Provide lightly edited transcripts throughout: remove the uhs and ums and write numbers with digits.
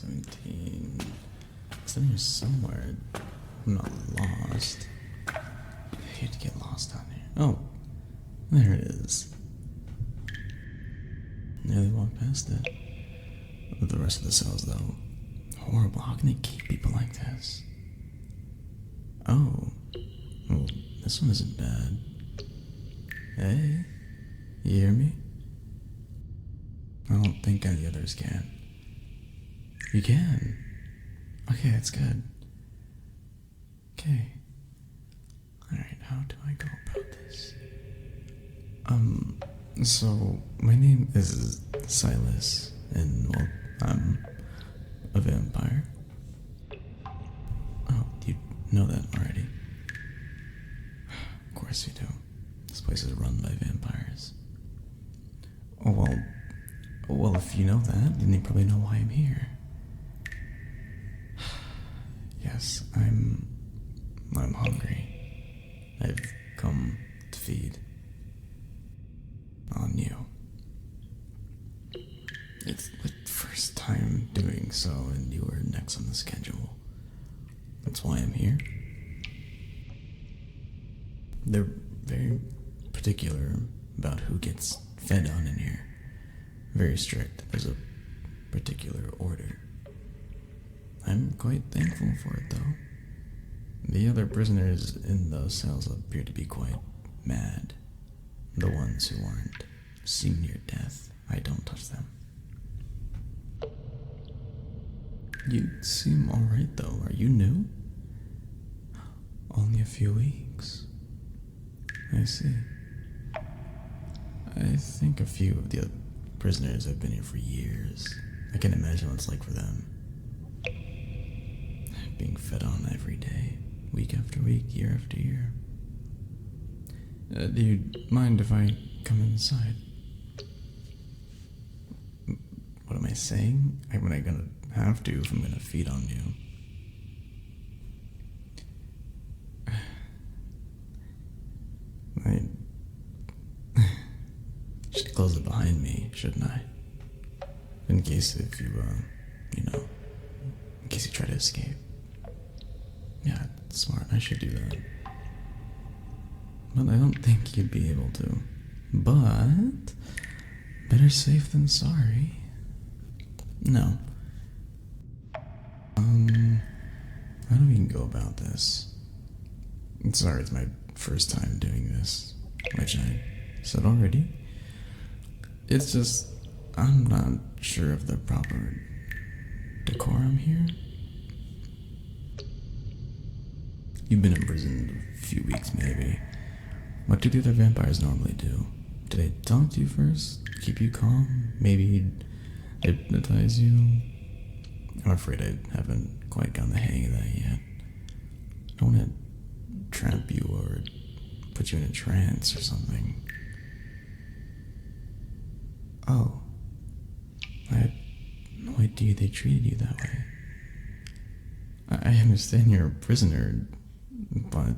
17. It's in here somewhere. I'm not lost. I hate to get lost down here. Oh, there it is. Nearly walked past it. The rest of the cells, though, horrible. How can they keep people like this? Oh, well, this one isn't bad. Hey, you hear me? I don't think any others can. You can. Okay, that's good. Okay. Alright, how do I go about this? So, my name is Silas, and, well, I'm a vampire. Oh, you know that already. Of course you do. This place is run by vampires. Oh, well, if you know that, then you probably know why I'm here. Yes, I'm hungry. I've come to feed on you. It's the first time doing so, and you were next on the schedule. That's why I'm here. They're very particular about who gets fed on in here. Very strict. There's a particular order. I'm quite thankful for it, though. The other prisoners in those cells appear to be quite mad. The ones who aren't seen near death, I don't touch them. You seem alright, though. Are you new? Only a few weeks. I see. I think a few of the other prisoners have been here for years. I can imagine what it's like for them. Being fed on every day, week after week, year after year. Do you mind if I come inside? What am I saying? Am I gonna have to if I'm gonna feed on you? I should close it behind me, shouldn't I? In case if you, in case you try to escape. Yeah, smart, I should do that. But I don't think you'd be able to. But better safe than sorry. No. How do we go about this? Sorry, it's my first time doing this, which I said already. It's just, I'm not sure of the proper decorum here. You've been in prison a few weeks, maybe. What do the other vampires normally do? Do they talk to you first? Keep you calm? Maybe hypnotize you? I'm afraid I haven't quite gotten the hang of that yet. I don't want to trap you or put you in a trance or something. Oh. I had no idea they treated you that way. I understand you're a prisoner, but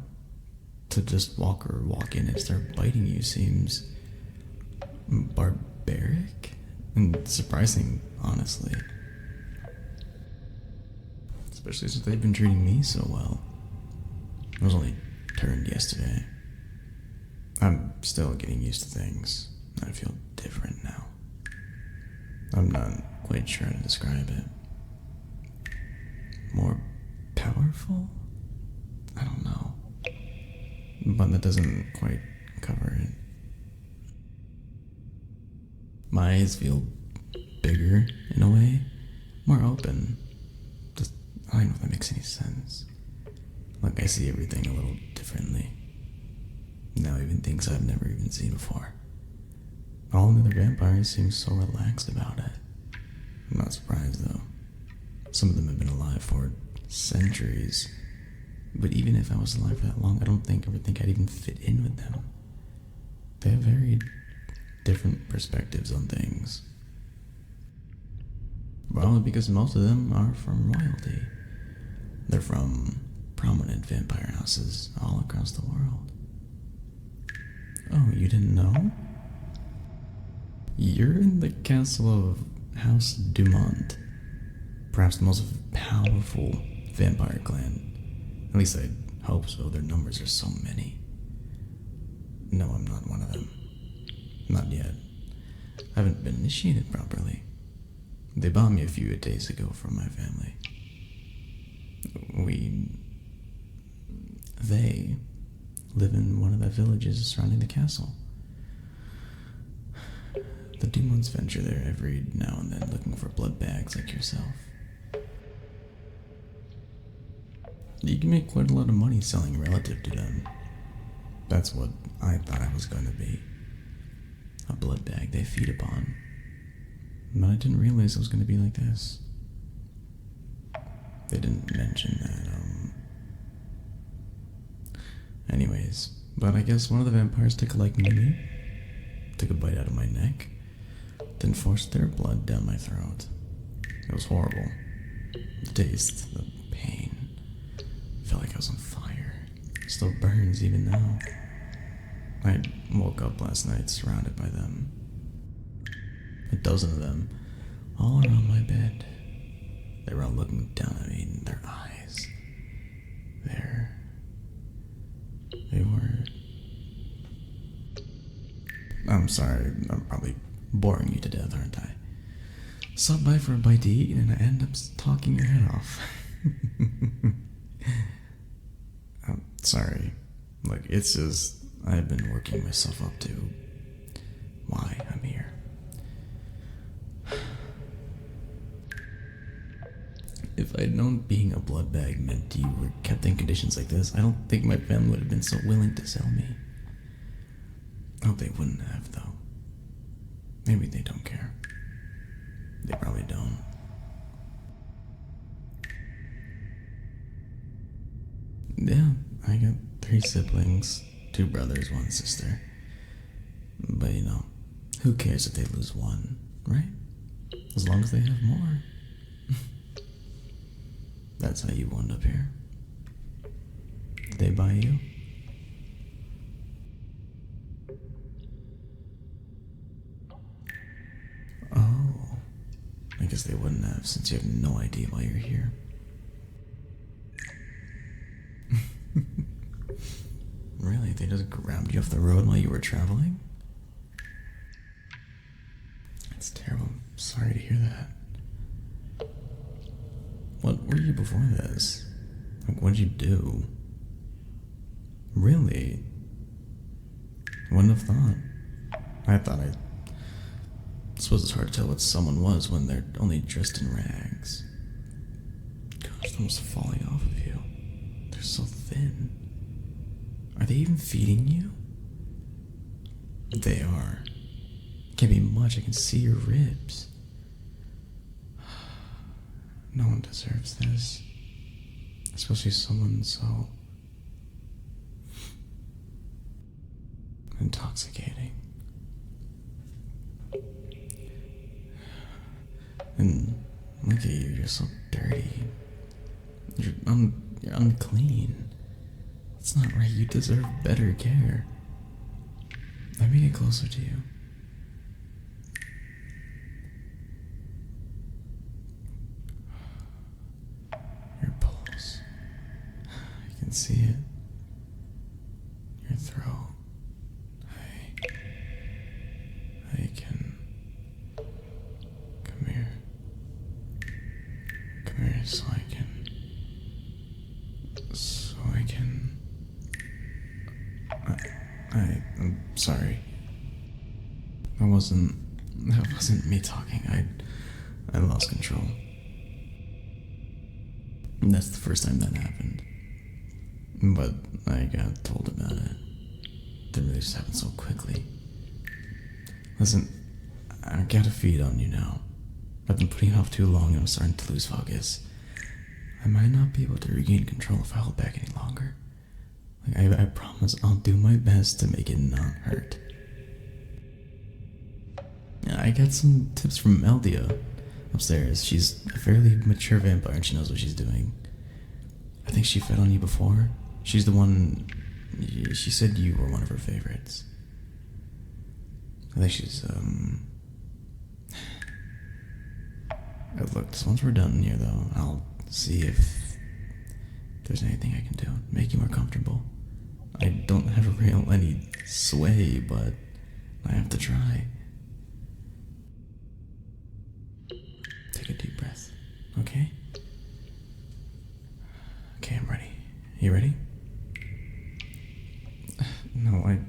to just walk in and start biting you seems barbaric and surprising, honestly. Especially since they've been treating me so well. I was only turned yesterday. I'm still getting used to things. I feel different now. I'm not quite sure how to describe it. More powerful? I don't know. But that doesn't quite cover it. My eyes feel bigger in a way. More open. Just, I don't know if that makes any sense. Like I see everything a little differently. Now even things I've never even seen before. All the other vampires seem so relaxed about it. I'm not surprised though. Some of them have been alive for centuries. But even if I was alive for that long, I don't ever think I'd even fit in with them. They have very different perspectives on things. Probably because most of them are from royalty. They're from prominent vampire houses all across the world. Oh, you didn't know? You're in the castle of House Dumont. perhaps the most powerful vampire clan. At least I hope so. Their numbers are so many. No, I'm not one of them. Not yet. I haven't been initiated properly. They bought me a few days ago from my family. They live in one of the villages surrounding the castle. The demons venture there every now and then looking for blood bags like yourself. You can make quite a lot of money selling relative to them. That's what I thought I was going to be. A blood bag they feed upon. But I didn't realize it was going to be like this. They didn't mention that, Anyways, but I guess one of the vampires took a liking to me, took a bite out of my neck, then forced their blood down my throat. It was horrible. The taste, the pain. I felt like I was on fire. It still burns even now. I woke up last night surrounded by them. A dozen of them, all around my bed. They were all looking down at me in their eyes. They were... I'm sorry, I'm probably boring you to death, aren't I? Stop by for a bite to eat and I end up talking your head off. I'm sorry. Look, it's just... I've been working myself up to why I'm here. If I'd known being a blood bag meant you were kept in conditions like this, I don't think my family would have been so willing to sell me. I hope they wouldn't have, though. Maybe they don't care. They probably don't. Yeah, I got 3 siblings, 2 brothers, 1 sister. But you know, who cares if they lose one, right? As long as they have more. That's how you wound up here. Did they buy you? Oh, I guess they wouldn't have, since you have no idea why you're here. Really? They just grabbed you off the road while you were traveling? That's terrible. I'm sorry to hear that. What were you before this? Like, what did you do? Really? Wouldn't have thought. I suppose it's hard to tell what someone was when they're only dressed in rags. Gosh, they're almost falling off of you. They're so thin. Are they even feeding you? They are. Can't be much, I can see your ribs. No one deserves this. Especially someone so intoxicating. And look at you, you're so dirty. You're unclean. It's not right, you deserve better care. Let me get closer to you. Your pulse. I can see it. Your throat. I can... Come here. Come here so I can... I'm sorry. That wasn't me talking. I lost control. And that's the first time that happened. But I got told about it. Didn't really just happen so quickly. Listen, I gotta feed on you now. I've been putting it off too long and I'm starting to lose focus. I might not be able to regain control if I hold back any longer. Like, I promise I'll do my best to make it not hurt. I got some tips from Elia upstairs. She's a fairly mature vampire and she knows what she's doing. I think she fed on you before. She's the one... She said you were one of her favorites. I think she's, Look, just once we're done here, though, I'll see if there's anything I can do. Make you more comfortable. I don't have any sway, but I have to try. Take a deep breath, okay? Okay, I'm ready. You ready? No, I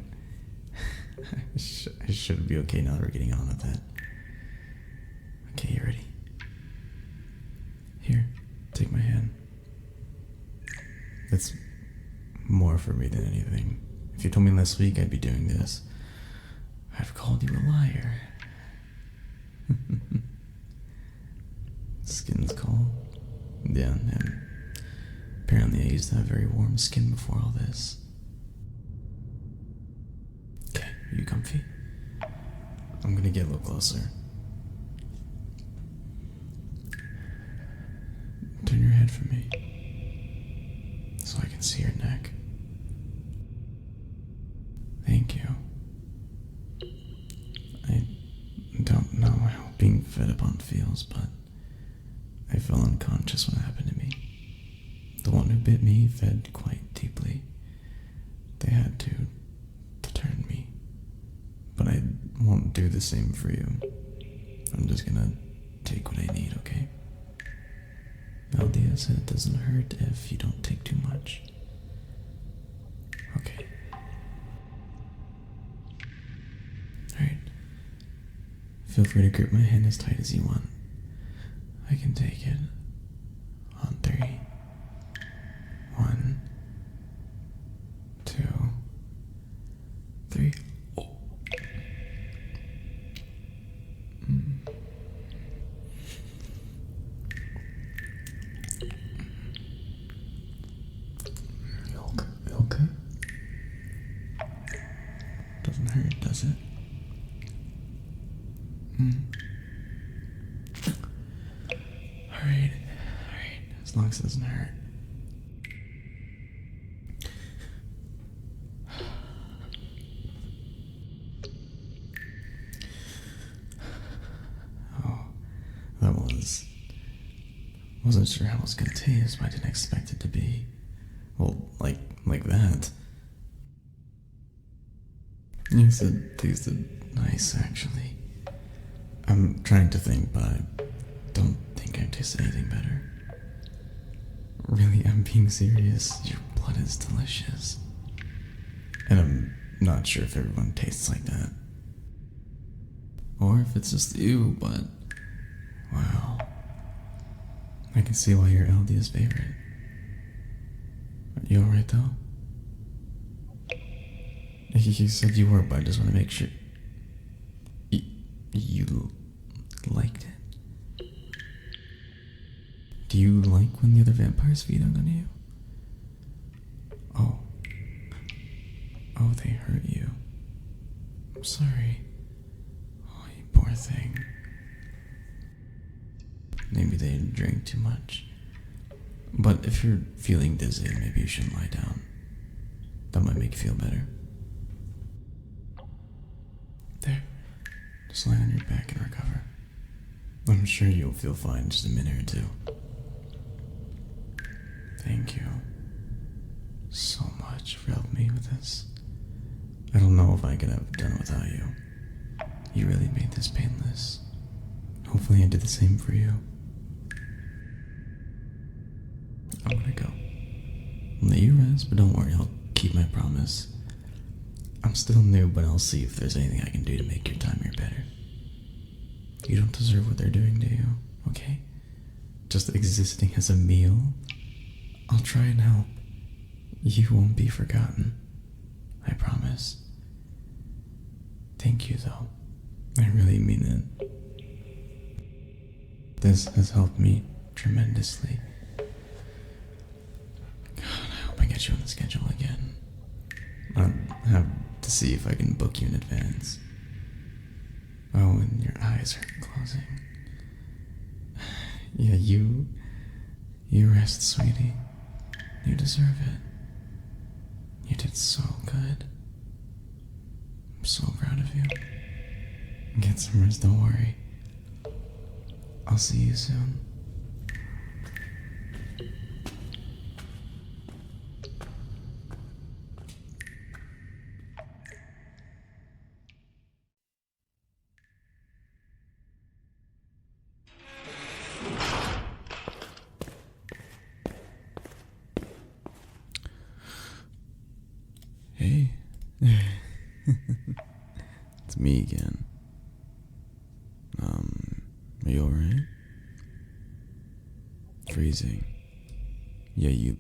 should be okay now that we're getting on with it. Okay, you ready? Here, take my hand. It's more for me than anything. If you told me last week I'd be doing this, I'd have called you a liar. Skin's cold. Yeah, and apparently I used to have very warm skin before all this. Okay, are you comfy? I'm gonna get a little closer. Turn your head for me, so I can see your neck. Thank you. I don't know how being fed upon feels, but I fell unconscious when it happened to me. The one who bit me fed quite deeply. They had to turn me. But I won't do the same for you. I'm just gonna take what I need, okay? Elia said it doesn't hurt if you don't take too much. Okay. Alright. Feel free to grip my hand as tight as you want. I can take it. On 3. 1, 2, 3. Oh. Okay. Doesn't hurt, does it? Alright. As long as it doesn't hurt. Oh, that wasn't sure how it was gonna taste, but I didn't expect it to be, well, like that. You said it tasted nice, actually. I'm trying to think, but I don't think I've tasted anything better. Really, I'm being serious. Your blood is delicious. And I'm not sure if everyone tastes like that. Or if it's just you, but wow. I can see why you're Elia's favorite. Are you alright though? You said you were, but I just want to make sure. You liked it? Do you like when the other vampires feed on you? Oh. Oh, they hurt you. I'm sorry. Oh, you poor thing. Maybe they drank too much. But if you're feeling dizzy, maybe you shouldn't lie down. That might make you feel better. There. Just lie on your back and recover. I'm sure you'll feel fine in just a minute or two. Thank you so much for helping me with this. I don't know if I could have done it without you. You really made this painless. Hopefully I did the same for you. I'm gonna go. I'll let you rest, but don't worry, I'll keep my promise. I'm still new, but I'll see if there's anything I can do to make your time here better. You don't deserve what they're doing to you, okay? Just existing as a meal. I'll try and help. You won't be forgotten. I promise. Thank you, though. I really mean it. This has helped me tremendously. God, I hope I get you on the schedule again. I'll have to see if I can book you in advance. Oh, and your eyes are closing. Yeah, you rest, sweetie. You deserve it. You did so good. I'm so proud of you. Get some rest, don't worry. I'll see you soon. Hey. It's me again. Are you alright? Freezing. Yeah, you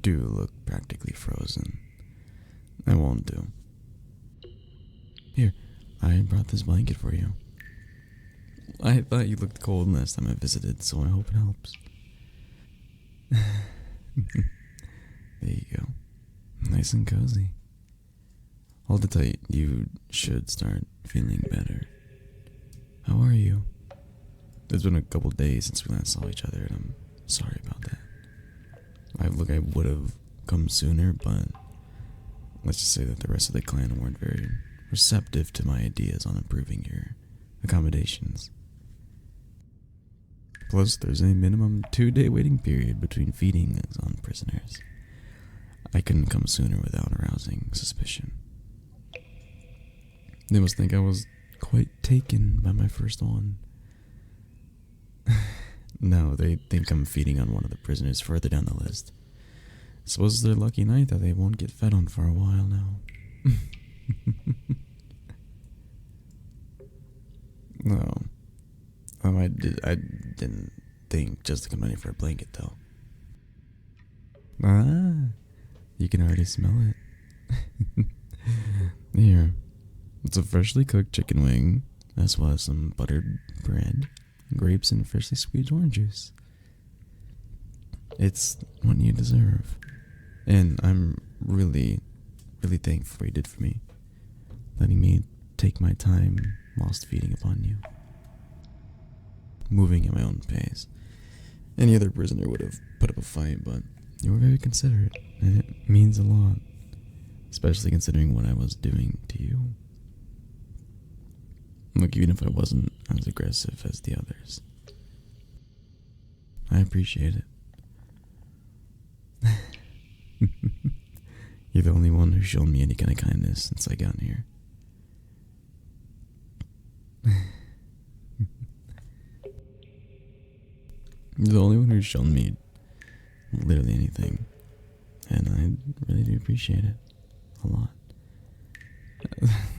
do look practically frozen. I won't do. Here, I brought this blanket for you. I thought you looked cold last time I visited, so I hope it helps. There you go. Nice and cozy. Hold it tight, you should start feeling better. How are you? It's been a couple days since we last saw each other, and I'm sorry about that. I would have come sooner, but let's just say that the rest of the clan weren't very receptive to my ideas on improving your accommodations. Plus, there's a minimum 2-day waiting period between feedings on prisoners. I couldn't come sooner without arousing suspicion. They must think I was quite taken by my first one. No, they think I'm feeding on one of the prisoners further down the list. Suppose it's their lucky night that they won't get fed on for a while now. No. I didn't think just to come in for a blanket, though. Ah, you can already smell it. Here. It's a freshly cooked chicken wing, as well as some buttered bread, grapes, and freshly squeezed orange juice. It's what you deserve. And I'm really, really thankful for what you did for me, letting me take my time whilst feeding upon you. Moving at my own pace. Any other prisoner would have put up a fight, but you were very considerate, and it means a lot, especially considering what I was doing to you. Look, even if I wasn't as aggressive as the others, I appreciate it. You're the only one who's shown me any kind of kindness since I got here. You're the only one who's shown me literally anything, and I really do appreciate it a lot.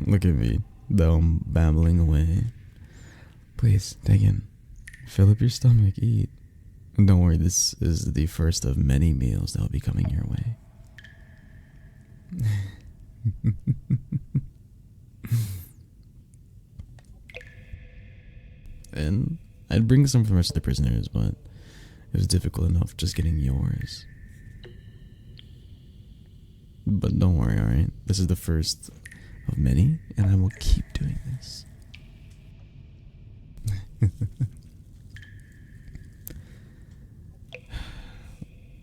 Look at me, though I'm babbling away. Please, take in. Fill up your stomach, eat. And don't worry, this is the first of many meals that will be coming your way. And I'd bring some for the rest of the prisoners, but it was difficult enough just getting yours. But don't worry, alright? This is the first of many, and I will keep doing this.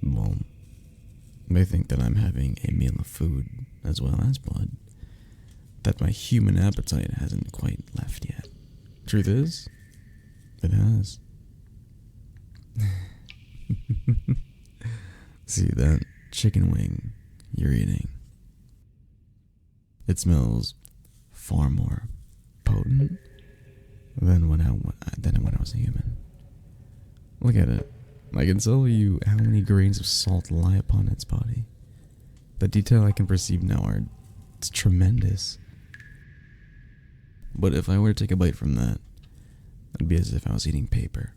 Well, they think that I'm having a meal of food as well as blood, that my human appetite hasn't quite left yet. Truth is, it has. See, that chicken wing you're eating, it smells far more potent than when I was a human. Look at it. I can tell you how many grains of salt lie upon its body. The detail I can perceive now it's tremendous. But if I were to take a bite from that, it'd be as if I was eating paper.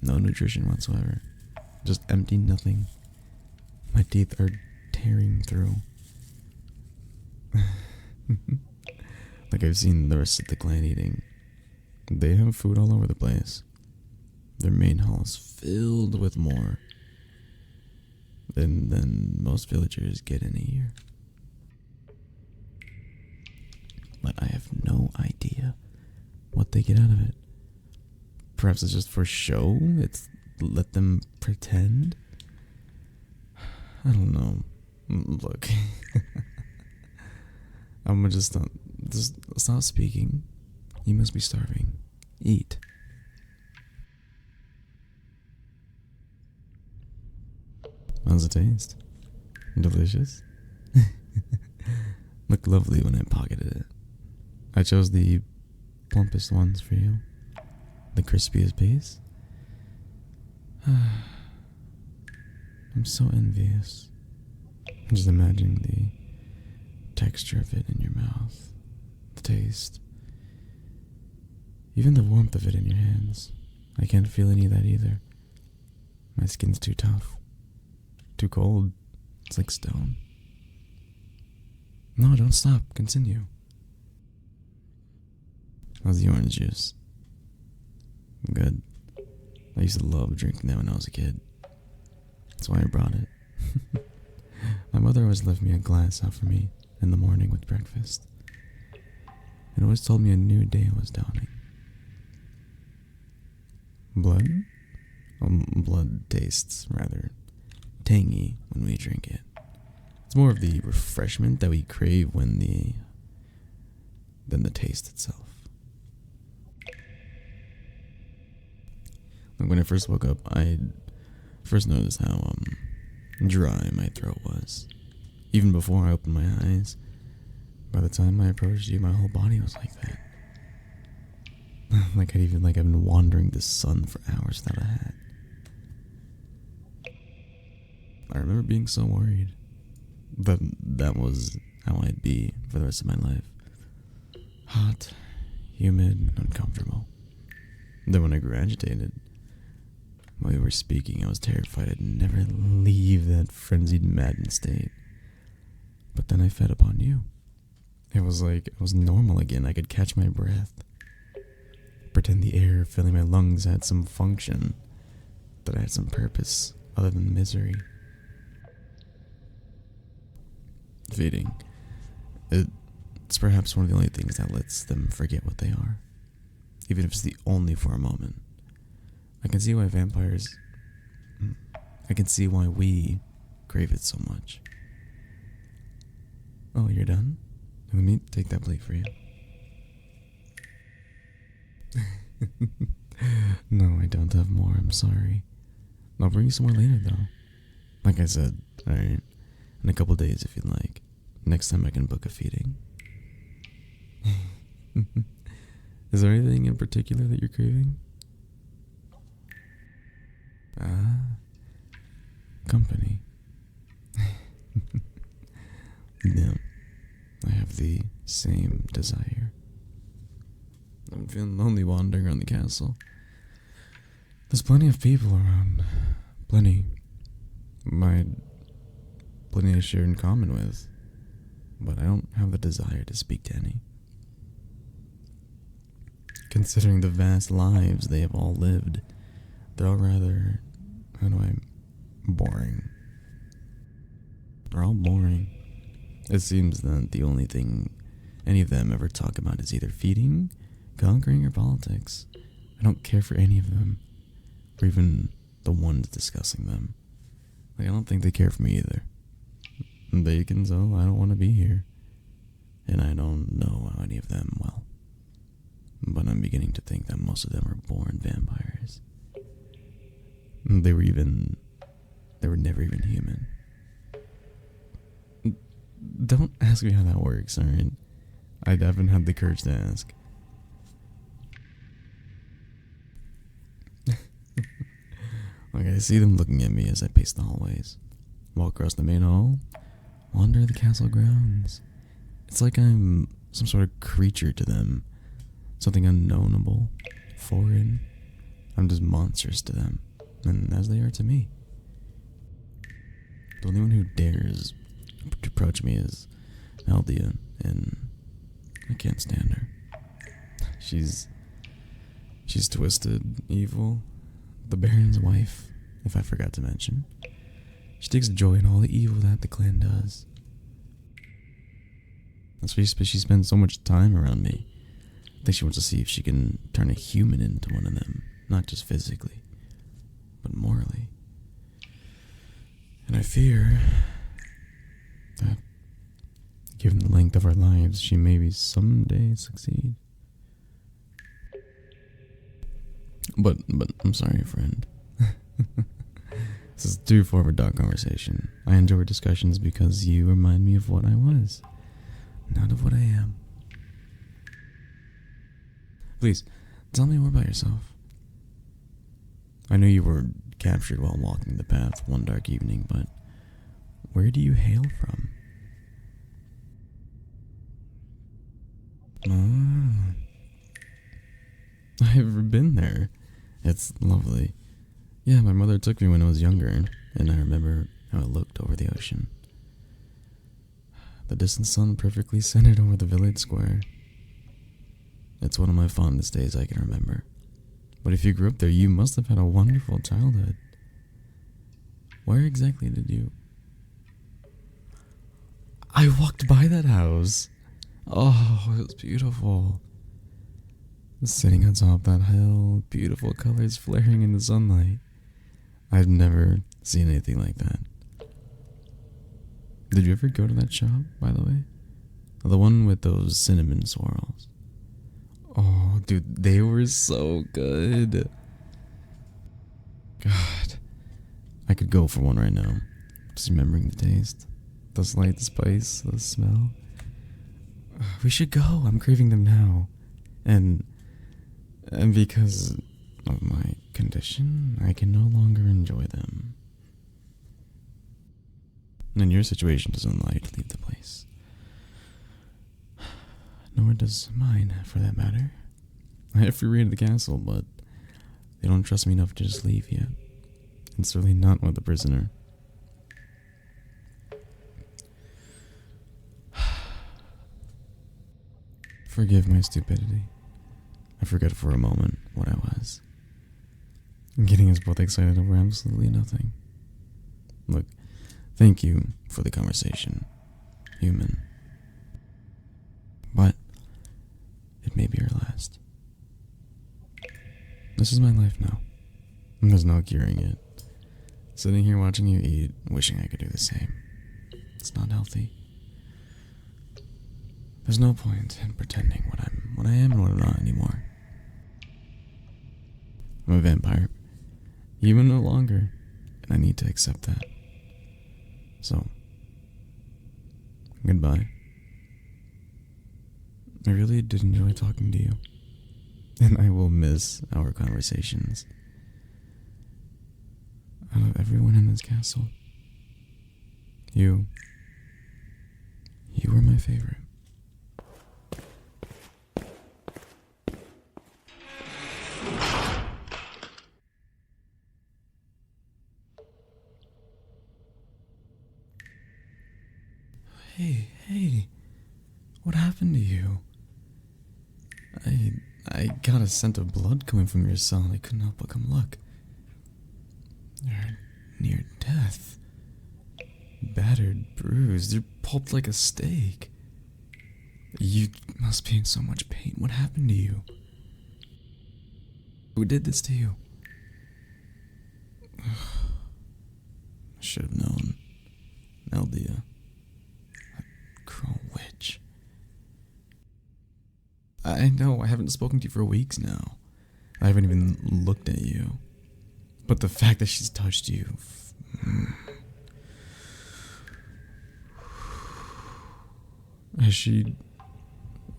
No nutrition whatsoever. Just empty nothing. My teeth are tearing through. Like I've seen the rest of the clan eating. They have food all over the place. Their main hall is filled with more than most villagers get in a year. But I have no idea what they get out of it. Perhaps it's just for show? It's let them pretend? I don't know. Look. I'm gonna just stop speaking. You must be starving. Eat. How's it taste? Delicious? Looked lovely when I pocketed it. I chose the plumpest ones for you. The crispiest piece. I'm so envious. Just imagining the texture of it in your mouth. The taste. Even the warmth of it in your hands. I can't feel any of that either. My skin's too tough. Too cold. It's like stone. No, don't stop. Continue. How's the orange juice? Good. I used to love drinking that when I was a kid. That's why I brought it. My mother always left me a glass out for me in the morning with breakfast. And always told me a new day was dawning. Blood? Blood tastes rather tangy when we drink it. It's more of the refreshment that we crave than the taste itself. Like when I first woke up, I first noticed how dry my throat was. Even before I opened my eyes, by the time I approached you, my whole body was like that. I've been wandering the sun for hours without a hat. I remember being so worried that was how I'd be for the rest of my life. Hot, humid, uncomfortable. Then when I grew agitated, while we were speaking, I was terrified I'd never leave that frenzied maddened state. But then I fed upon you. It was like it was normal again. I could catch my breath. Pretend the air filling my lungs had some function. That I had some purpose other than misery. Feeding. It's perhaps one of the only things that lets them forget what they are. Even if it's the only for a moment. I can see why we crave it so much. Oh, you're done? Let me take that plate for you. No, I don't have more, I'm sorry. I'll bring you some more later, though. Like I said, alright, in a couple days if you'd like. Next time I can book a feeding. Is there anything in particular that you're craving? Company. No, I have the same desire. I'm feeling lonely wandering around the castle. There's plenty of people around. Plenty I share in common with. But I don't have the desire to speak to any. Considering the vast lives they have all lived, they're all rather, boring. They're all boring. It seems that the only thing any of them ever talk about is either feeding, conquering, or politics. I don't care for any of them, or even the ones discussing them. I don't think they care for me either. They can tell I don't want to be here, and I don't know any of them well. But I'm beginning to think that most of them are born vampires. They were never even human. Don't ask me how that works, alright? I haven't had the courage to ask. I see them looking at me as I pace the hallways. Walk across the main hall, wander the castle grounds. It's like I'm some sort of creature to them. Something unknowable, foreign. I'm just monstrous to them, and as they are to me. The only one who dares to approach me is Elia, and I can't stand her. She's twisted, evil, the Baron's wife, if I forgot to mention. She takes joy in all the evil that the clan does. That's why she spends so much time around me. I think she wants to see if she can turn a human into one of them, not just physically, but morally. And I fear that, given the length of our lives, she may someday succeed. But I'm sorry, friend. This is true for a dog conversation. I enjoy discussions because you remind me of what I was, not of what I am. Please, tell me more about yourself. I know you were captured while walking the path one dark evening, but where do you hail from? Ah, I've been there. It's lovely. Yeah, my mother took me when I was younger, and I remember how it looked over the ocean. The distant sun perfectly centered over the village square. It's one of my fondest days I can remember. But if you grew up there, you must have had a wonderful childhood. Where exactly did you... I walked by that house. Oh, it was beautiful. Sitting on top of that hill, beautiful colors flaring in the sunlight. I've never seen anything like that. Did you ever go to that shop, by the way? The one with those cinnamon swirls. Oh, dude, they were so good. God, I could go for one right now. Just remembering the taste, the slight spice, the smell. We should go. I'm craving them now. And because of my condition, I can no longer enjoy them. And your situation doesn't allow you to leave the place. Nor does mine, for that matter. I have free reign of the castle, but they don't trust me enough to just leave yet. And certainly not with a prisoner. Forgive my stupidity. I forgot for a moment what I was. Getting us both excited over absolutely nothing. Look, thank you for the conversation, human. But it may be our last. This is my life now. And there's no curing it. Sitting here watching you eat, wishing I could do the same. It's not healthy. There's no point in pretending what I am and what I'm not anymore. I'm a vampire. Human no longer, and I need to accept that. So, goodbye. I really did enjoy talking to you, and I will miss our conversations. Out of everyone in this castle, you were my favorite. Hey, what happened to you? I got a scent of blood coming from your cell and I couldn't help but come look. You're near death. Battered, bruised, you're pulped like a steak. You must be in so much pain. What happened to you? Who did this to you? I should have known. Elia. Crow witch. I know, I haven't spoken to you for weeks now. I haven't even looked at you. But the fact that she's touched you... Has she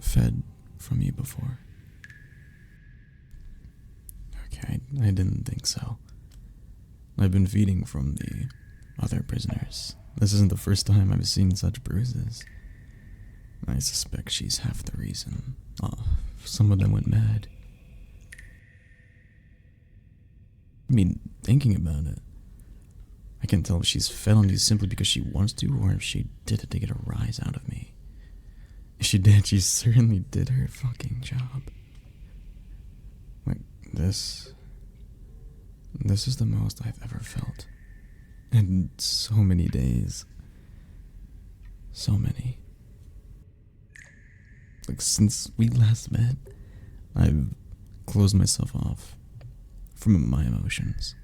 fed from you before? Okay, I didn't think so. I've been feeding from the other prisoners. This isn't the first time I've seen such bruises. I suspect she's half the reason. Some of them went mad. I mean, thinking about it, I can't tell if she's fed on you simply because she wants to, or if she did it to get a rise out of me. If she did, she certainly did her fucking job. Like, this is the most I've ever felt. In so many days. So many. Like, since we last met, I've closed myself off from my emotions.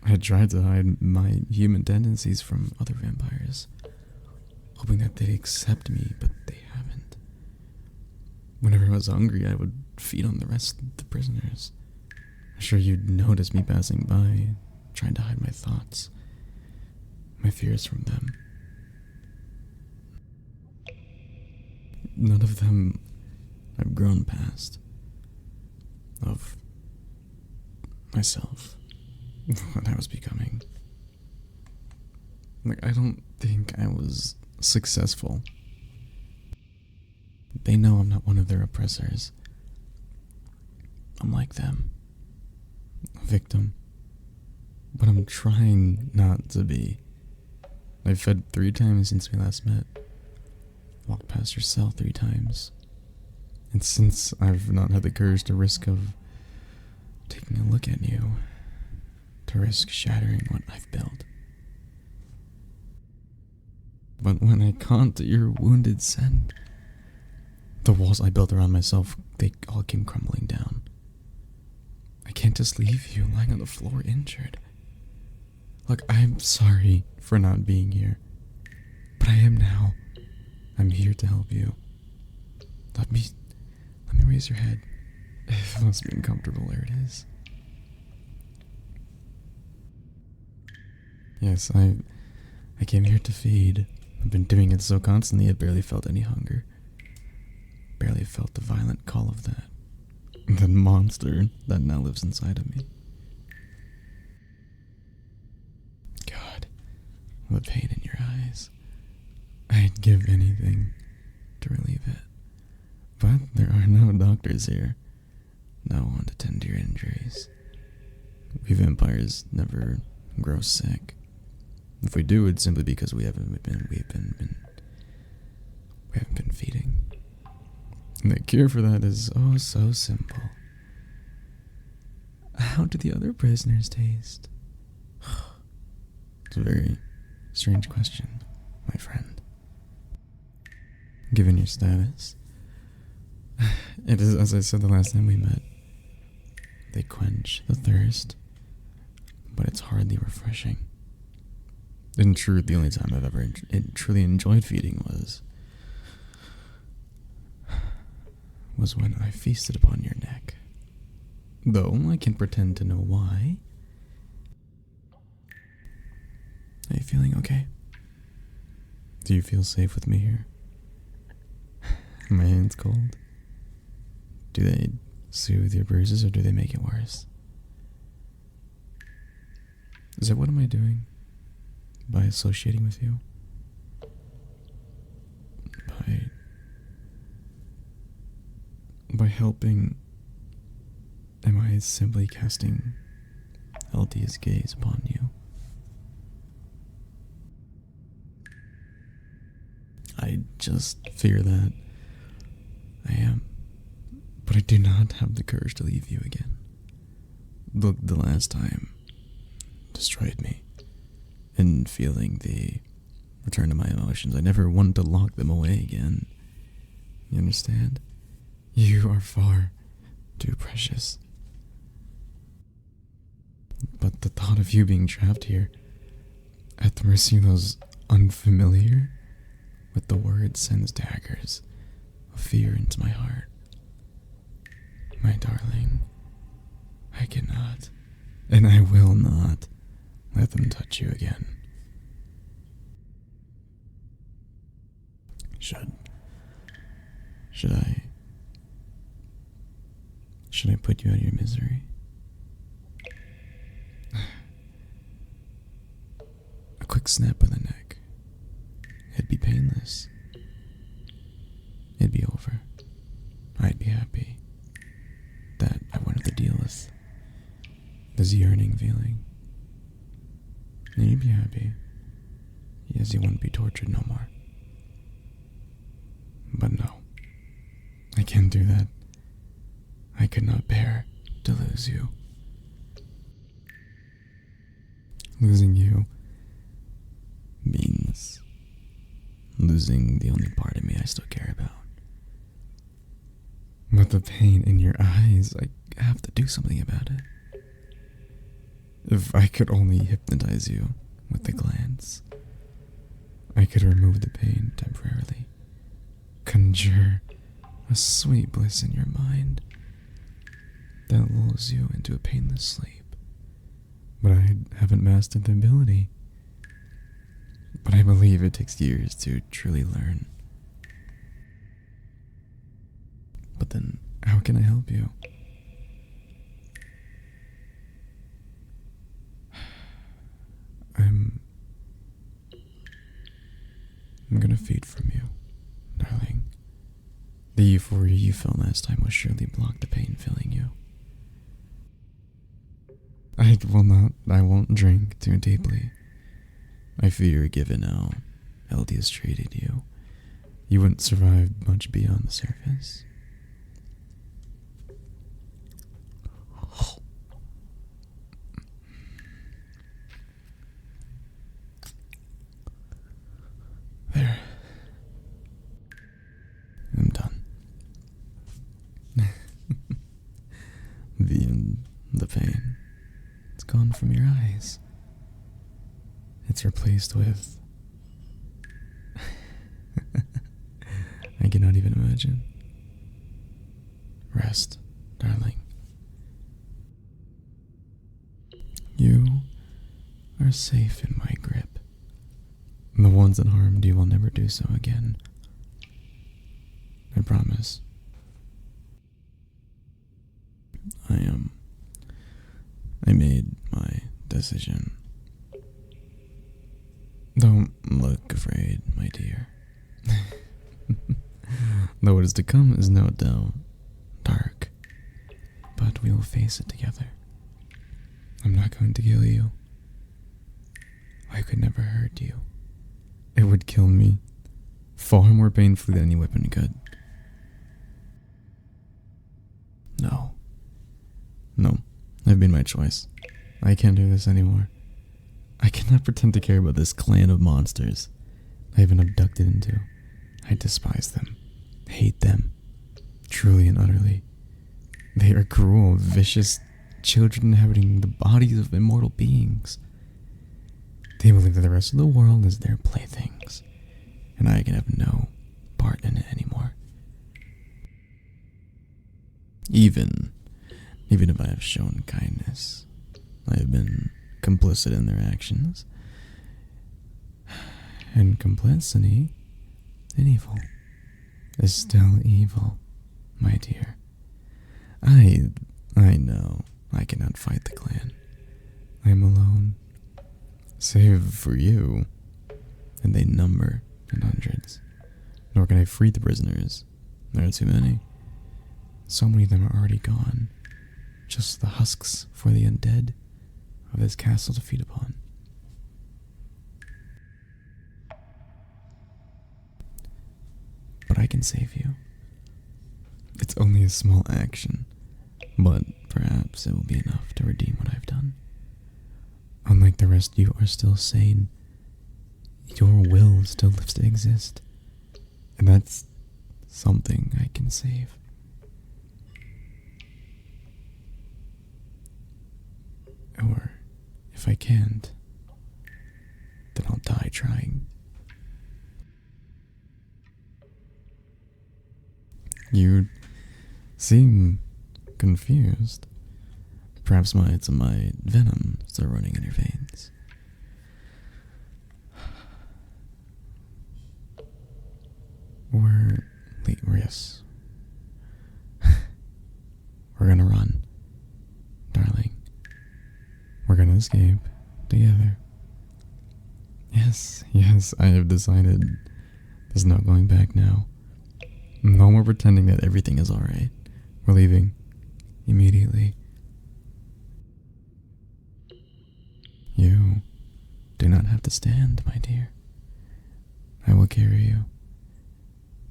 I had tried to hide my human tendencies from other vampires, hoping that they'd accept me, but they haven't. Whenever I was hungry, I would feed on the rest of the prisoners. I'm sure you'd notice me passing by, trying to hide my thoughts, my fears from them. None of them I've grown past. Of myself. What I was becoming. Like, I don't think I was successful. They know I'm not one of their oppressors. I'm like them. A victim. But I'm trying not to be. I've fed 3 times since we last met. Walked past your cell 3 times. And since I've not had the courage to risk of taking a look at you, to risk shattering what I've built. But when I caught your wounded scent, the walls I built around myself, they all came crumbling down. I can't just leave you lying on the floor injured. Look, I'm sorry for not being here, but I am now. I'm here to help you. Let me raise your head. It must be uncomfortable. There it is. Yes, I came here to feed. I've been doing it so constantly I barely felt any hunger. Barely felt the violent call of that monster that now lives inside of me. God, the pain in your eyes. I'd give anything to relieve it. But there are no doctors here. No one to tend to your injuries. We vampires never grow sick. If we do, it's simply because we haven't been feeding. And the cure for that is oh so simple. How do the other prisoners taste? It's a very strange question, my friend. Given your status, it is, as I said the last time we met, they quench the thirst, but it's hardly refreshing. In truth, the only time I've ever truly enjoyed feeding was when I feasted upon your neck. Though I can pretend to know why. Are you feeling okay? Do you feel safe with me here? My hands cold? Do they soothe your bruises or do they make it worse? So what am I doing by associating with you? By helping, am I simply casting Elia's gaze upon you? I just fear that I am, but I do not have the courage to leave you again. Look, the last time destroyed me, and feeling the return to my emotions, I never wanted to lock them away again. You understand? You are far too precious. But the thought of you being trapped here, at the mercy of those unfamiliar with the word sends daggers of fear into my heart. My darling, I cannot, and I will not, let them touch you again. Should I put you out of your misery? A quick snap of the neck. It'd be painless. It'd be over. I'd be happy. That I wouldn't have to deal with this yearning feeling. And you'd be happy. Yes, you wouldn't be tortured no more. But no. I can't do that. I could not bear to lose you. Losing you means losing the only part of me I still care about. But the pain in your eyes, I have to do something about it. If I could only hypnotize you with the glance, I could remove the pain temporarily. Conjure a sweet bliss in your mind that lulls you into a painless sleep but I haven't mastered the ability. But I believe it takes years to truly learn. But then, how can I help you? I'm gonna feed from you, darling. The euphoria you felt last time will surely block the pain filling you. I won't drink too deeply. I fear, given how LD has treated you, you wouldn't survive much beyond the surface. There. I'm done. The pain, it's gone from your eyes. It's replaced with... I cannot even imagine. Rest, darling. You are safe in my grip. The ones that harmed you will never do so again. I promise. I made my decision. Don't look afraid, my dear. Though what is to come is no doubt dark, but we will face it together. I'm not going to kill you. I could never hurt you. It would kill me far more painfully than any weapon could. No. I've made my choice. I can't do this anymore. I cannot pretend to care about this clan of monsters I've been abducted into. I despise them. Hate them. Truly and utterly. They are cruel, vicious children inhabiting the bodies of immortal beings. They believe that the rest of the world is their playthings, and I can have no part in it anymore. Even if I have shown kindness, I have been complicit in their actions. And complicity in evil is still evil, my dear. I know I cannot fight the clan. I am alone, save for you, and they number in hundreds. Nor can I free the prisoners. There are too many. So many of them are already gone. Just the husks for the undead of this castle to feed upon. But I can save you. It's only a small action, but perhaps it will be enough to redeem what I've done. Unlike the rest, you are still sane. Your will still lives to exist. And that's something I can save. Or, if I can't, then I'll die trying. You seem confused. Perhaps some of my venom still running in your veins. Yes. We're gonna run, darling. We're gonna escape together. Yes, I have decided there's no going back now. No more pretending that everything is alright. We're leaving immediately. You do not have to stand, my dear. I will carry you,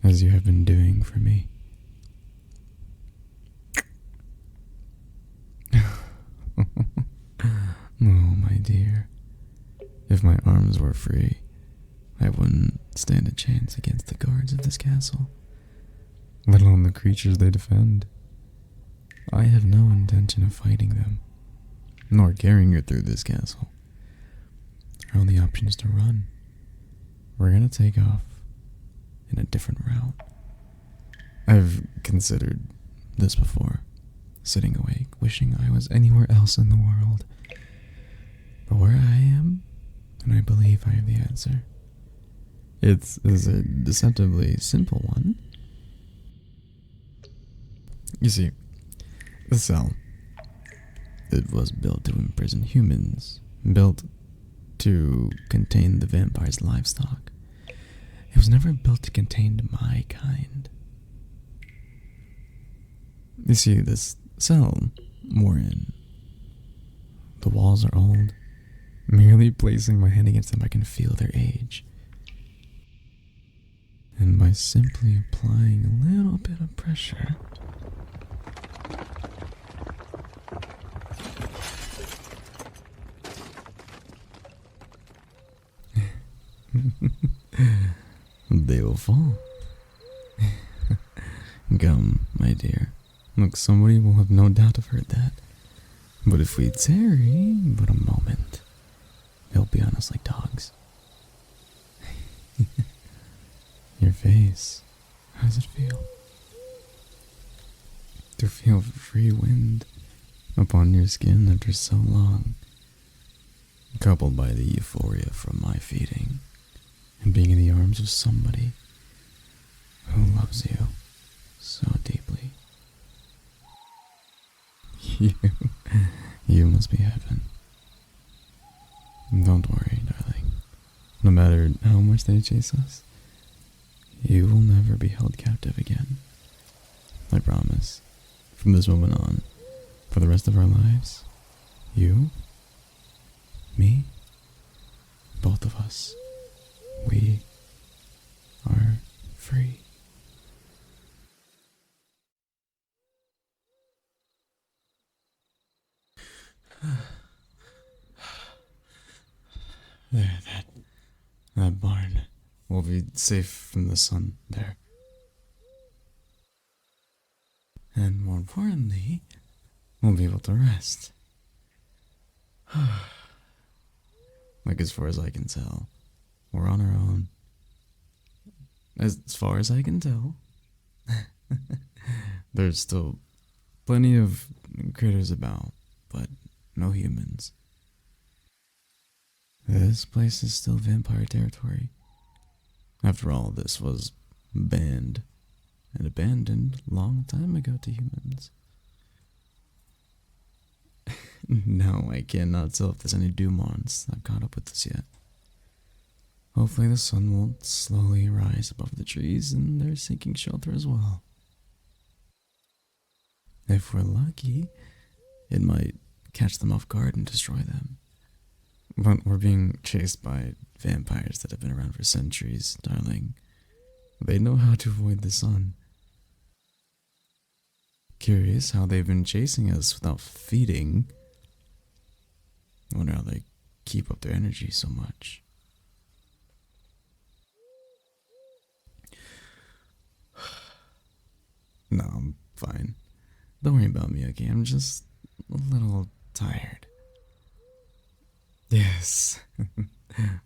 as you have been doing for me. Oh, my dear. If my arms were free, I wouldn't stand a chance against the guards of this castle, let alone the creatures they defend. I have no intention of fighting them, nor carrying you through this castle. Our only option is to run. We're gonna take off in a different route. I've considered this before, sitting awake, wishing I was anywhere else in the world. But where I am, and I believe I have the answer. It's a deceptively simple one. You see, the cell, it was built to imprison humans, built to contain the vampire's livestock. It was never built to contain my kind. You see, this cell we're in, the walls are old. Merely placing my hand against them, I can feel their age. And by simply applying a little bit of pressure, they will fall. Come, my dear. Look, somebody will have no doubt have heard that. But if we tarry but a moment, they'll be on us like dogs. Your face, how does it feel? To feel free wind upon your skin after so long, coupled by the euphoria from my feeding, and being in the arms of somebody who loves you so deeply. You must be heaven. Don't worry, darling. No matter how much they chase us, you will never be held captive again. I promise. From this moment on, for the rest of our lives, you, me, both of us, we are free. There, that barn will be safe from the sun there. And more importantly, we'll be able to rest. Like, as far as I can tell, we're on our own. As far as I can tell, there's still plenty of critters about, but no humans. This place is still vampire territory. After all, this was banned and abandoned long time ago to humans. No, I cannot tell if there's any Dumons that caught up with us yet. Hopefully the sun will slowly rise above the trees and they're seeking shelter as well. If we're lucky, it might catch them off guard and destroy them. But we're being chased by vampires that have been around for centuries, darling. They know how to avoid the sun. Curious how they've been chasing us without feeding. Wonder how they keep up their energy so much. No, I'm fine. Don't worry about me, okay? I'm just a little tired. Yes,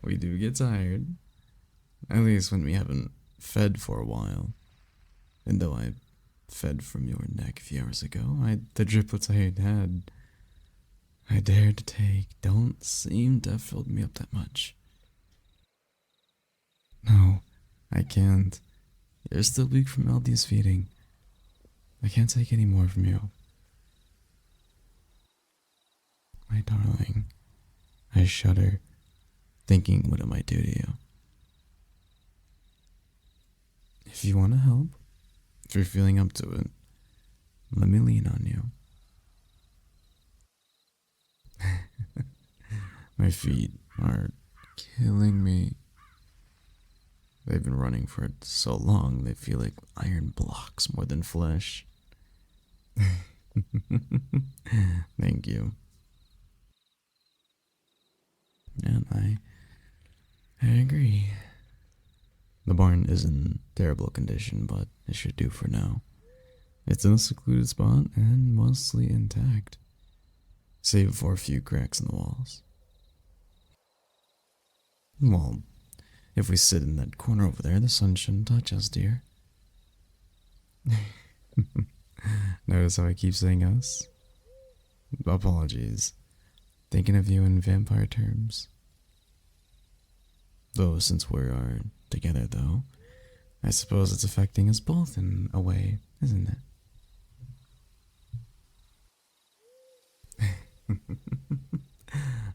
we do get tired. At least when we haven't fed for a while. And though I fed from your neck a few hours ago, the driplets I had I dared to take don't seem to have filled me up that much. No, I can't. You're still weak from Eldia's feeding. I can't take any more from you. My darling, I shudder, thinking what it might do to you. If you want to help, if you're feeling up to it, let me lean on you. My feet are killing me. They've been running for so long, they feel like iron blocks more than flesh. Thank you. And I agree. The barn is in terrible condition, but it should do for now. It's in a secluded spot and mostly intact, save for a few cracks in the walls. Well, if we sit in that corner over there, the sun shouldn't touch us, dear. Notice how I keep saying us? Apologies. Thinking of you in vampire terms. Though, since we are together, though, I suppose it's affecting us both in a way, isn't it?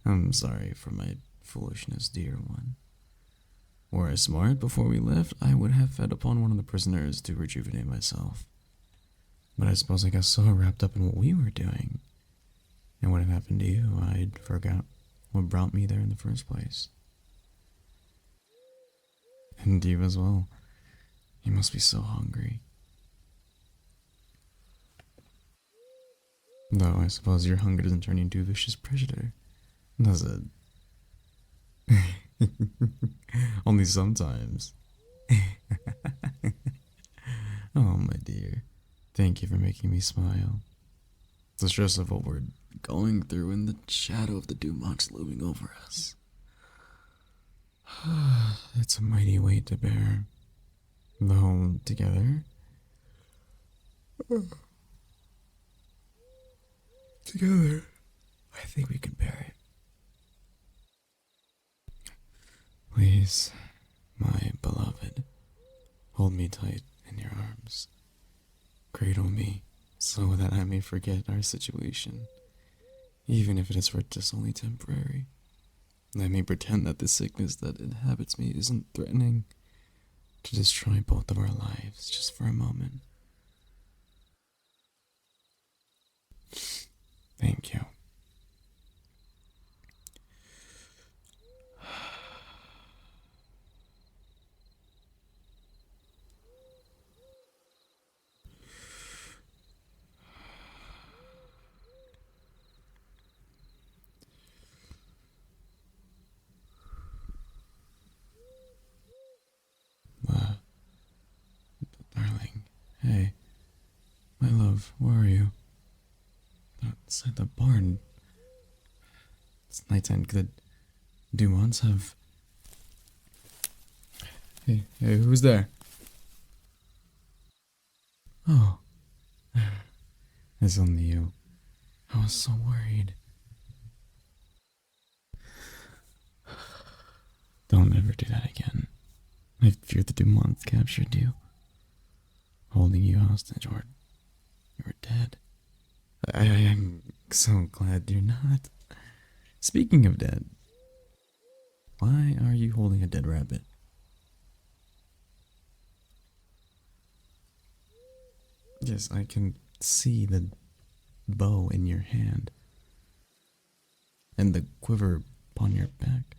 I'm sorry for my foolishness, dear one. Were I smart before we left, I would have fed upon one of the prisoners to rejuvenate myself. But I suppose I got so wrapped up in what we were doing. And what had happened to you, I'd forgot what brought me there in the first place. And you as well. You must be so hungry. Though I suppose your hunger doesn't turn you into a vicious predator, does it? Only sometimes. Oh, my dear. Thank you for making me smile. The stress of what we're going through and the shadow of the Dumox looming over us. It's a mighty weight to bear. Though together. Together, I think we can bear it. Please, my beloved, hold me tight in your arms. Cradle me so that I may forget our situation, even if it is for just only temporary. Let me pretend that the sickness that inhabits me isn't threatening to destroy both of our lives just for a moment. Thank you. Darling, hey, my love, where are you? Outside the barn. It's nighttime. Could the Dumons have... Hey, who's there? Oh, it's only you. I was so worried. Don't ever do that again. I fear the Dumons captured you, holding you hostage, or you were dead. I'm so glad you're not. Speaking of dead, why are you holding a dead rabbit? Yes, I can see the bow in your hand and the quiver upon your back.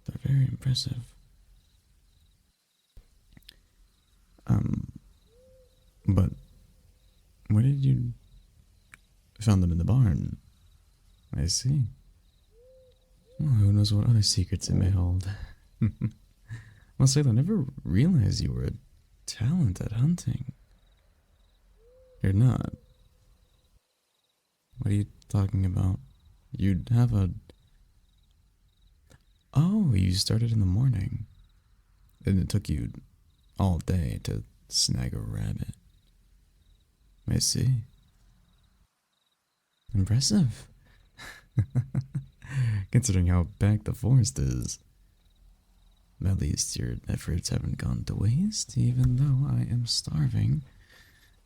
They're very impressive. But where did you found them in the barn? I see. Well, who knows what other secrets it may hold. Well, Sayla, I never realized you were a talent at hunting. You're not. What are you talking about? You'd have a... Oh, you started in the morning. And it took you all day to snag a rabbit. I see. Impressive. Considering how packed the forest is. At least your efforts haven't gone to waste, even though I am starving.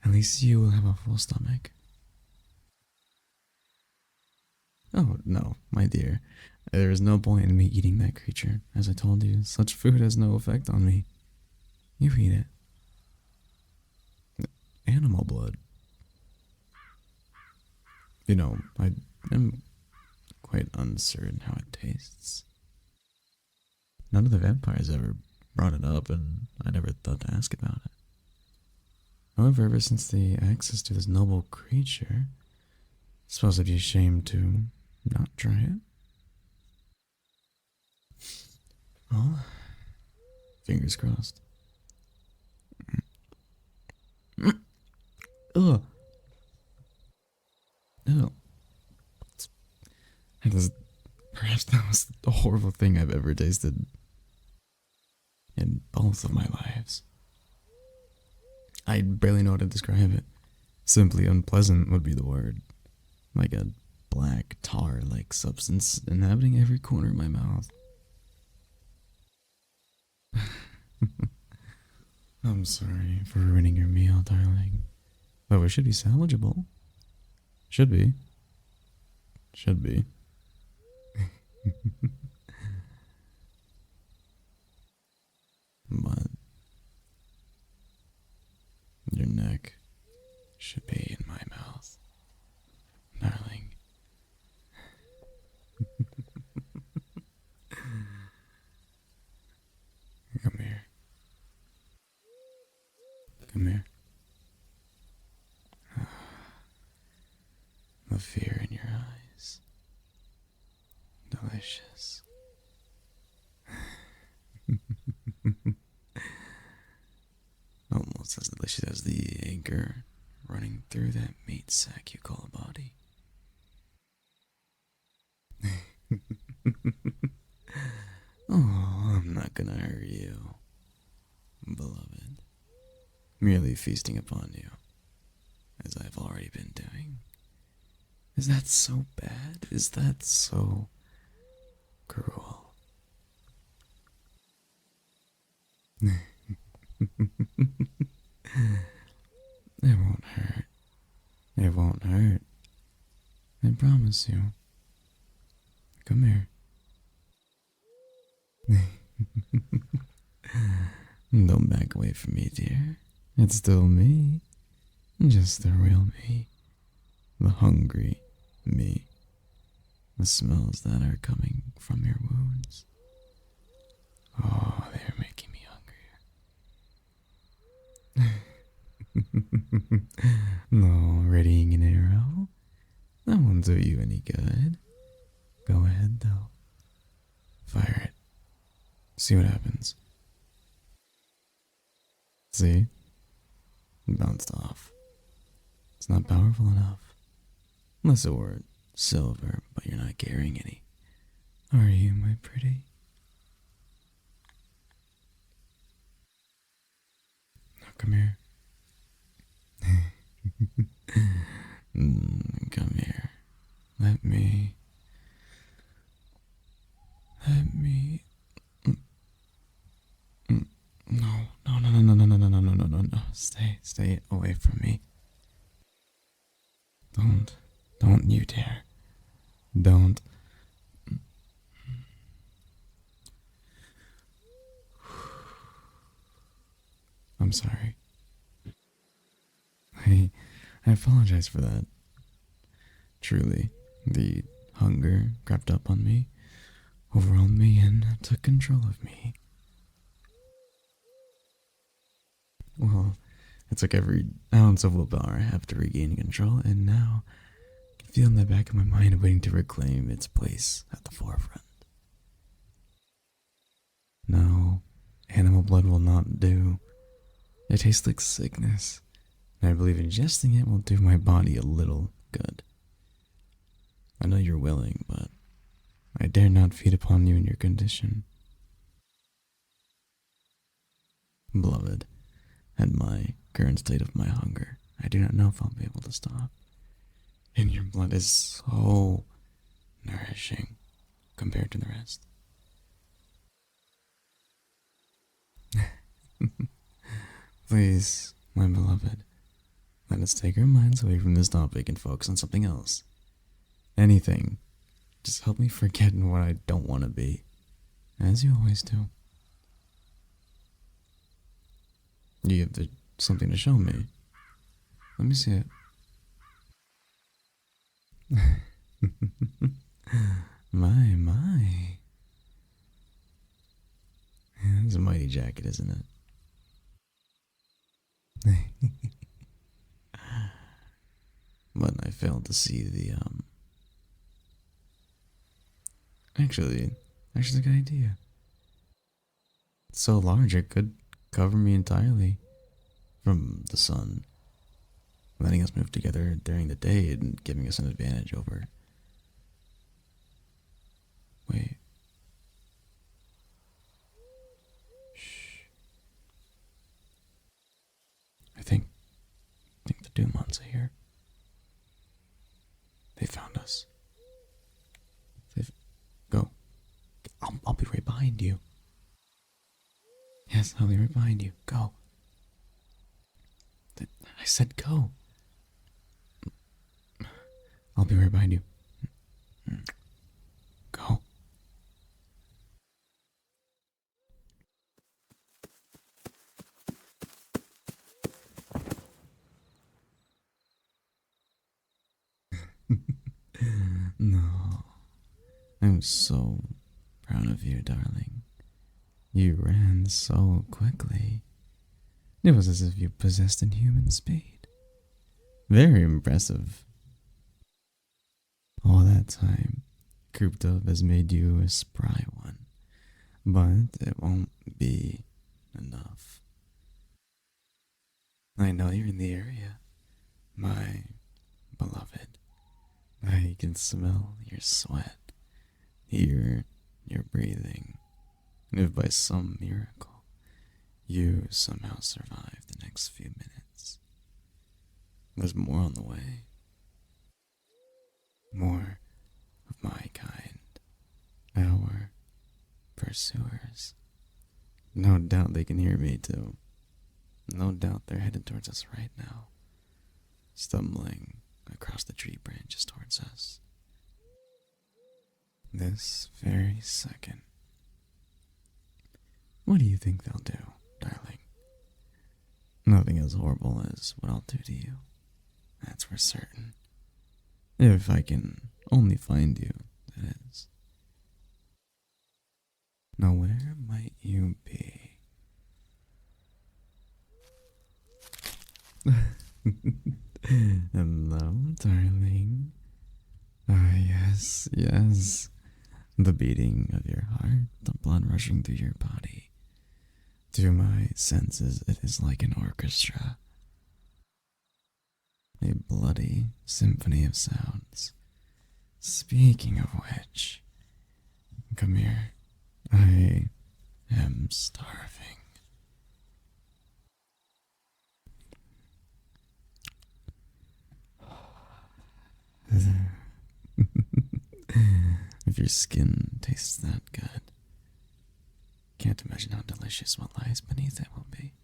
At least you will have a full stomach. Oh, no, my dear. There is no point in me eating that creature. As I told you, such food has no effect on me. You eat it. Animal blood. You know, I am quite uncertain how it tastes. None of the vampires ever brought it up, and I never thought to ask about it. However, ever since the access to this noble creature, I suppose I'd be ashamed to not try it. Well, fingers crossed. Ugh. Ew. Perhaps that was the horrible thing I've ever tasted in both of my lives. I barely know how to describe it. Simply unpleasant would be the word. Like a black tar-like substance inhabiting every corner of my mouth. I'm sorry for ruining your meal, darling. But it should be salvageable. Should be. Should be. But your neck should be in my mouth, darling. Come here. Come here. The fear in your eyes. Delicious. Almost as delicious as the anger running through that meat sack you call a body. Oh, I'm not gonna hurt you, beloved. Merely feasting upon you, as I've already been doing. Is that so bad? Is that so cruel? It won't hurt. It won't hurt. I promise you. Come here. Don't back away from me, dear. It's still me. Just the real me. The hungry me. The smells that are coming from your wounds. Oh, they're making me hungrier. No, readying an arrow? That won't do you any good. Go ahead, though. Fire it. See what happens. See? It bounced off. It's not powerful enough. Unless it were silver, but you're not carrying any. Are you, my pretty? Now come here. Come here. Let me. No. Stay away from me. Don't you dare. Don't. I'm sorry. I apologize for that. Truly, the hunger crept up on me, overwhelmed me, and took control of me. Well, it took every ounce of willpower I have to regain control, and now I can feel in the back of my mind waiting to reclaim its place at the forefront. No, animal blood will not do. It tastes like sickness, and I believe ingesting it will do my body a little good. I know you're willing, but I dare not feed upon you in your condition. Beloved, at my current state of my hunger, I do not know if I'll be able to stop. And your blood is so nourishing compared to the rest. Please, my beloved, let us take our minds away from this topic and focus on something else. Anything. Just help me forget what I don't want to be, as you always do. You have something to show me. Let me see it. My. Yeah, it's a mighty jacket, isn't it? But I failed to see the, Actually, that's a good idea. It's so large it could cover me entirely from the sun, letting us move together during the day and giving us an advantage over. Wait. Shh. I think the Dumons are here. They found us. Yes, I'll be right behind you. Go. I said go. I'll be right behind you. Go. No. I'm so proud of you, darling. You ran so quickly. It was as if you possessed inhuman speed. Very impressive. All that time, Cooped Up has made you a spry one. But it won't be enough. I know you're in the area, my beloved. I can smell your sweat, hear your breathing, and if by some miracle you somehow survive the next few minutes, there's more on the way. More of my kind, our pursuers. No doubt they can hear me too. No doubt they're headed towards us right now, stumbling across the tree branches towards us. This very second. What do you think they'll do, darling? Nothing as horrible as what I'll do to you. That's for certain. If I can only find you, that is. Now where might you be? Hello, darling. Ah, yes, yes. The beating of your heart, the blood rushing through your body. To my senses, it is like an orchestra. A bloody symphony of sounds. Speaking of which, come here. I am starving. If your skin tastes that good, can't imagine how delicious what lies beneath it will be.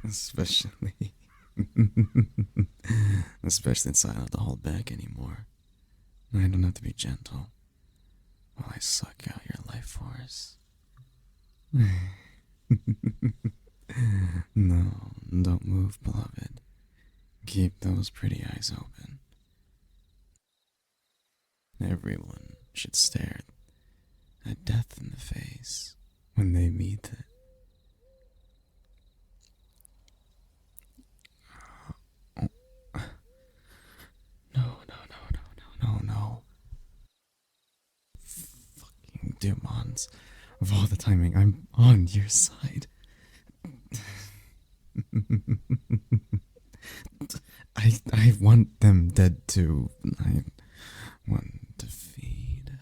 Especially, especially since I don't have to hold back anymore. I don't have to be gentle while I suck out your life force. No, don't move, beloved. Keep those pretty eyes open. Everyone should stare at death in the face when they meet it. No. Fucking demons. Of all the timing, I'm on your side. I want them dead too. I want to feed.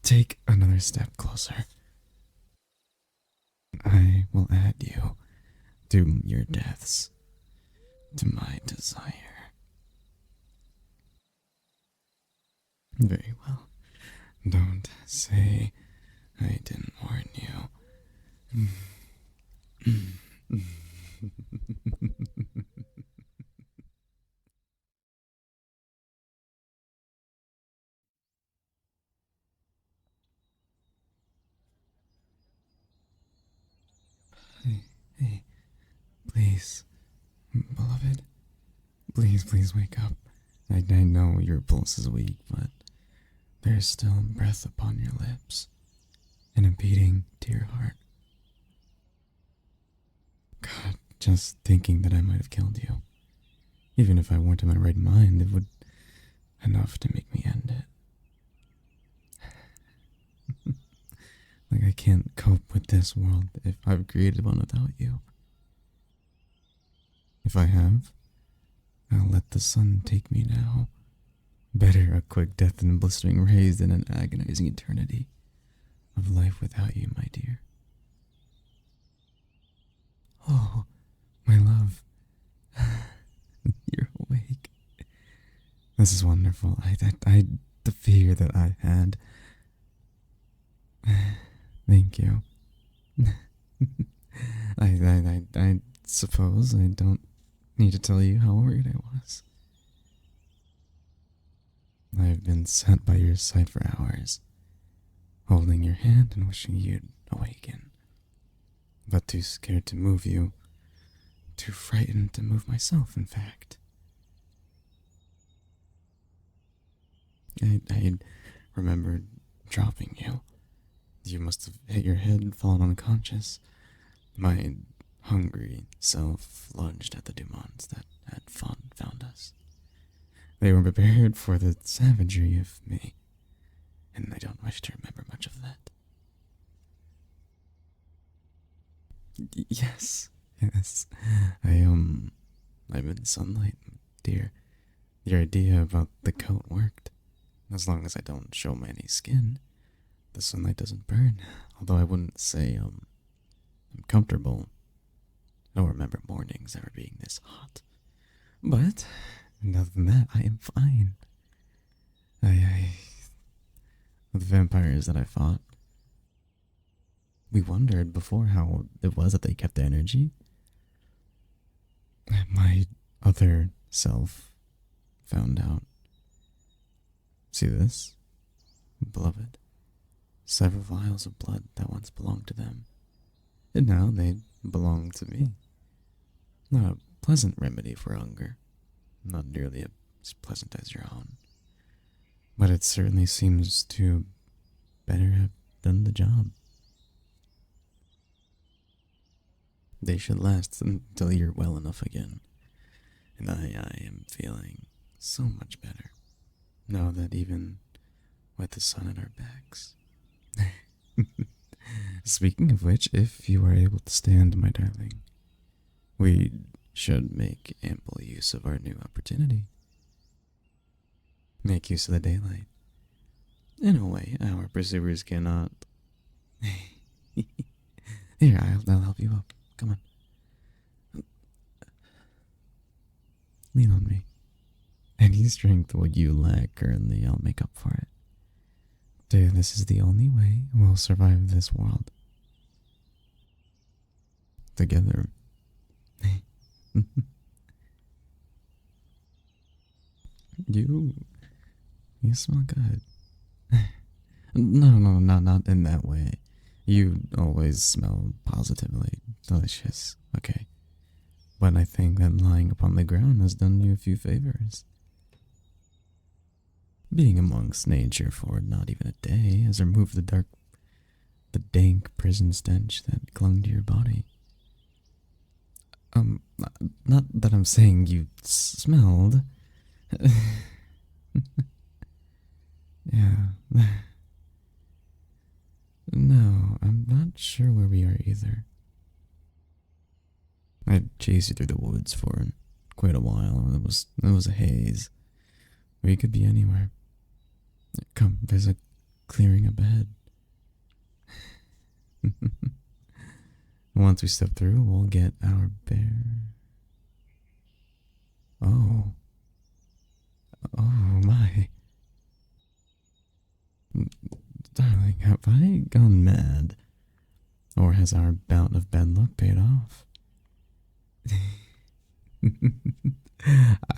Take another step closer. I will add you to your deaths, to my desire. Very well. Don't say I didn't warn you. Hey, please, beloved, please wake up. I know your pulse is weak, but there's still breath upon your lips and a beating to your heart. God, just thinking that I might have killed you, even if I weren't in my right mind, it would enough to make me end it. Like I can't cope with this world if I've created one without you. If I have, I'll let the sun take me now. Better a quick death in blistering rays than an agonizing eternity of life without you, my dear. Oh, my love. You're awake. This is wonderful. The fear that I had. Thank you. I suppose I don't need to tell you how worried I was. I've been sat by your side for hours, holding your hand and wishing you'd awaken, but too scared to move you, too frightened to move myself, in fact. I remembered dropping you. You must have hit your head and fallen unconscious. My hungry self lunged at the Dumonts that had found us. They were prepared for the savagery of me, and I don't wish to remember much of that. Yes, yes. I'm in sunlight, dear. Your idea about the coat worked. As long as I don't show my any skin, the sunlight doesn't burn. Although I wouldn't say, I'm comfortable. I don't remember mornings ever being this hot. But, other than that, I am fine. The vampires that I fought, we wondered before how it was that they kept their energy. My other self found out. See this? Beloved. Several vials of blood that once belonged to them. And now they belong to me. Not a pleasant remedy for hunger. Not nearly as pleasant as your own. But it certainly seems to better have done the job. They should last until you're well enough again. And I am feeling so much better. Now that even with the sun at our backs. Speaking of which, if you are able to stand, my darling, we should make ample use of our new opportunity. Make use of the daylight. In a way, our pursuers cannot. Here, I'll help you up. Come on. Lean on me. Any strength what you lack currently, I'll make up for it. Dear, this is the only way we'll survive this world. Together. You smell good. No, not in that way. You always smell positively delicious, okay? But I think that lying upon the ground has done you a few favors. Being amongst nature for not even a day has removed the dank prison stench that clung to your body. Not that I'm saying you smelled. Yeah. No, I'm not sure where we are either. I chased you through the woods for quite a while. It was a haze. We could be anywhere. Come, there's a clearing up ahead. Once we step through, we'll get our bear. Oh. Oh my. Darling, have I gone mad? Or has our bout of bad luck paid off?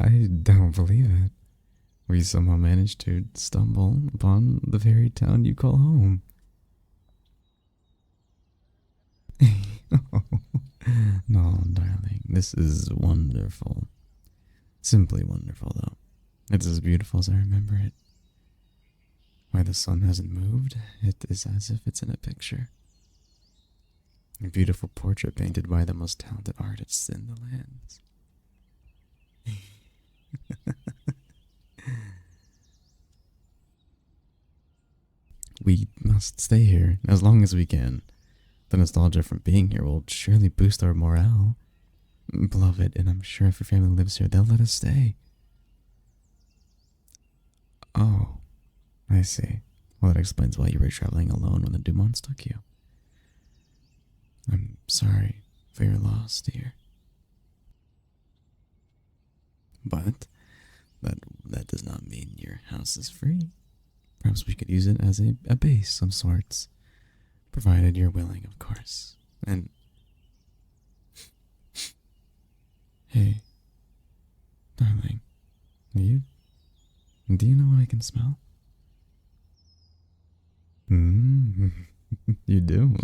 I don't believe it. We somehow managed to stumble upon the very town you call home. No, darling, this is wonderful. Simply wonderful, though. It's as beautiful as I remember it. Why the sun hasn't moved, it is as if it's in a picture. A beautiful portrait painted by the most talented artists in the lands. We must stay here as long as we can. The nostalgia from being here will surely boost our morale. Beloved, and I'm sure if your family lives here, they'll let us stay. Oh, I see. Well, that explains why you were traveling alone when the Dumonts took you. I'm sorry for your loss, dear. But that does not mean your house is free. Perhaps we could use it as a base of sorts. Provided you're willing, of course. And hey, darling, do you know what I can smell? Mm, you do?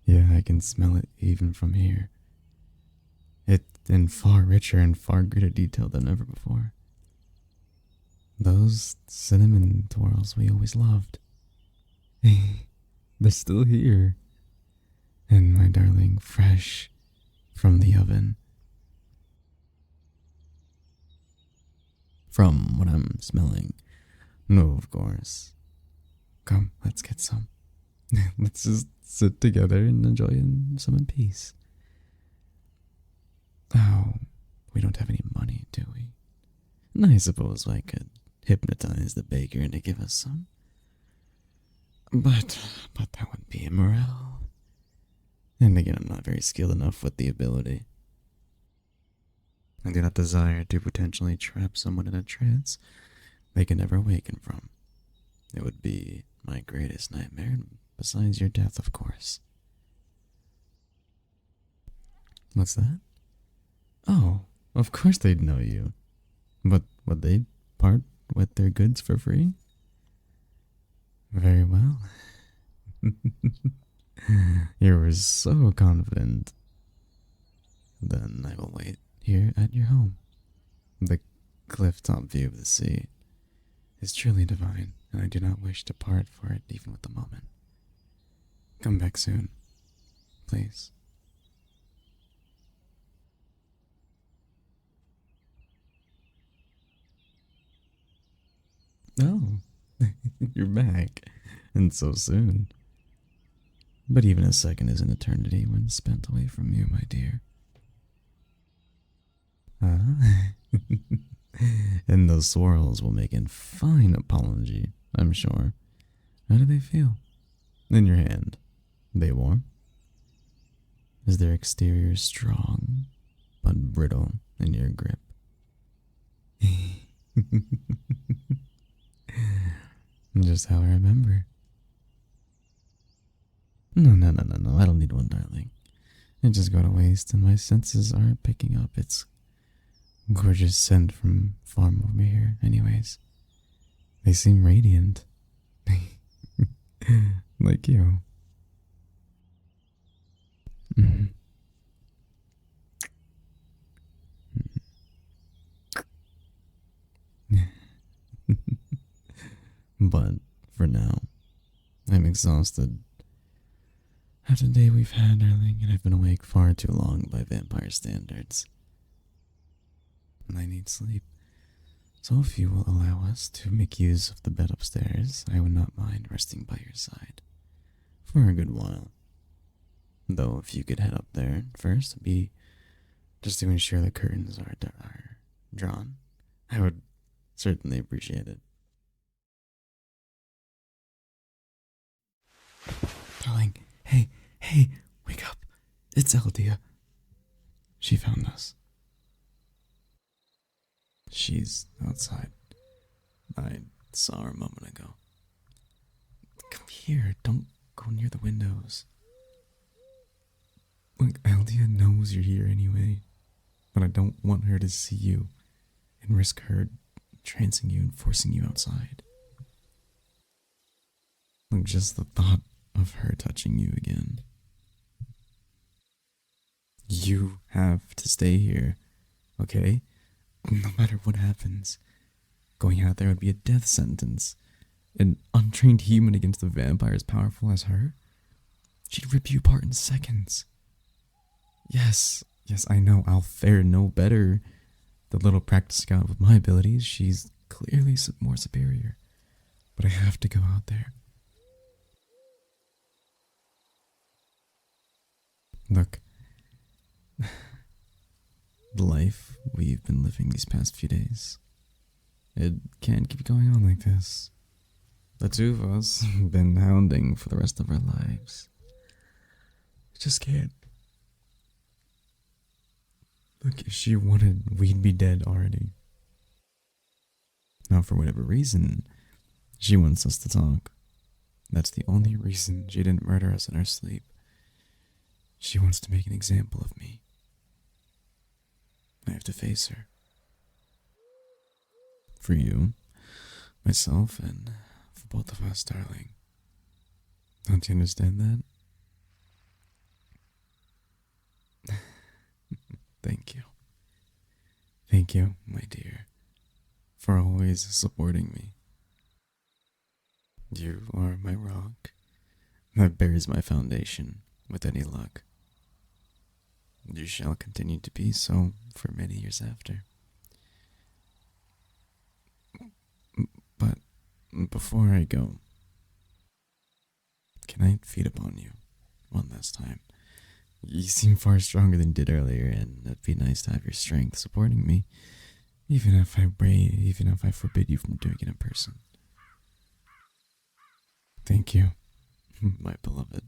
Yeah, I can smell it even from here. It's in far richer and far greater detail than ever before. Those cinnamon twirls we always loved. They're still here. And my darling, fresh from the oven. From what I'm smelling. No, of course. Come, let's get some. Let's just sit together and enjoy some in peace. Oh, we don't have any money, do we? And I suppose I could hypnotize the baker into give us some. But that would be immoral. And again, I'm not very skilled enough with the ability. I do not desire to potentially trap someone in a trance they can never awaken from. It would be my greatest nightmare, besides your death, of course. What's that? Oh, of course they'd know you. But would they part with their goods for free? Very well. You were so confident. Then I will wait here at your home. The cliff-top view of the sea is truly divine, and I do not wish to part for it even with a moment. Come back soon, please. Oh, you're back, and so soon. But even a second is an eternity when spent away from you, my dear. Ah, and those swirls will make a fine apology, I'm sure. How do they feel? In your hand, they warm? Is their exterior strong, but brittle in your grip? Just how I remember. No, I don't need one, darling. It just go to waste, and my senses aren't picking up its gorgeous scent from farm over here. Anyways, they seem radiant. Like you. Mm-hmm. But for now, I'm exhausted. After the day we've had, darling, and I've been awake far too long by vampire standards. And I need sleep. So if you will allow us to make use of the bed upstairs, I would not mind resting by your side for a good while. Though if you could head up there first, it'd be just to ensure the curtains are drawn. I would certainly appreciate it. Darling, hey, wake up. It's Elia. She found us. She's outside. I saw her a moment ago. Come here, don't go near the windows. Look, Elia knows you're here anyway, but I don't want her to see you and risk her trancing you and forcing you outside. Look, just the thought of her touching you again. You have to stay here, okay? No matter what happens, going out there would be a death sentence. An untrained human against a vampire as powerful as her? She'd rip you apart in seconds. Yes, I know I'll fare no better. The little practice I got with my abilities, she's clearly more superior. But I have to go out there. Look, the life we've been living these past few days, it can't keep going on like this. The two of us have been hounding for the rest of our lives. It just can't. Look, if she wanted, we'd be dead already. Now, for whatever reason, she wants us to talk. That's the only reason she didn't murder us in her sleep. She wants to make an example of me. I have to face her. For you, myself, and for both of us, darling. Don't you understand that? Thank you. Thank you, my dear, for always supporting me. You are my rock that bears my foundation with any luck. You shall continue to be so for many years after. But before I go, can I feed upon you one last time? You seem far stronger than you did earlier, and it'd be nice to have your strength supporting me, even if I forbid you from doing it in person. Thank you, my beloved.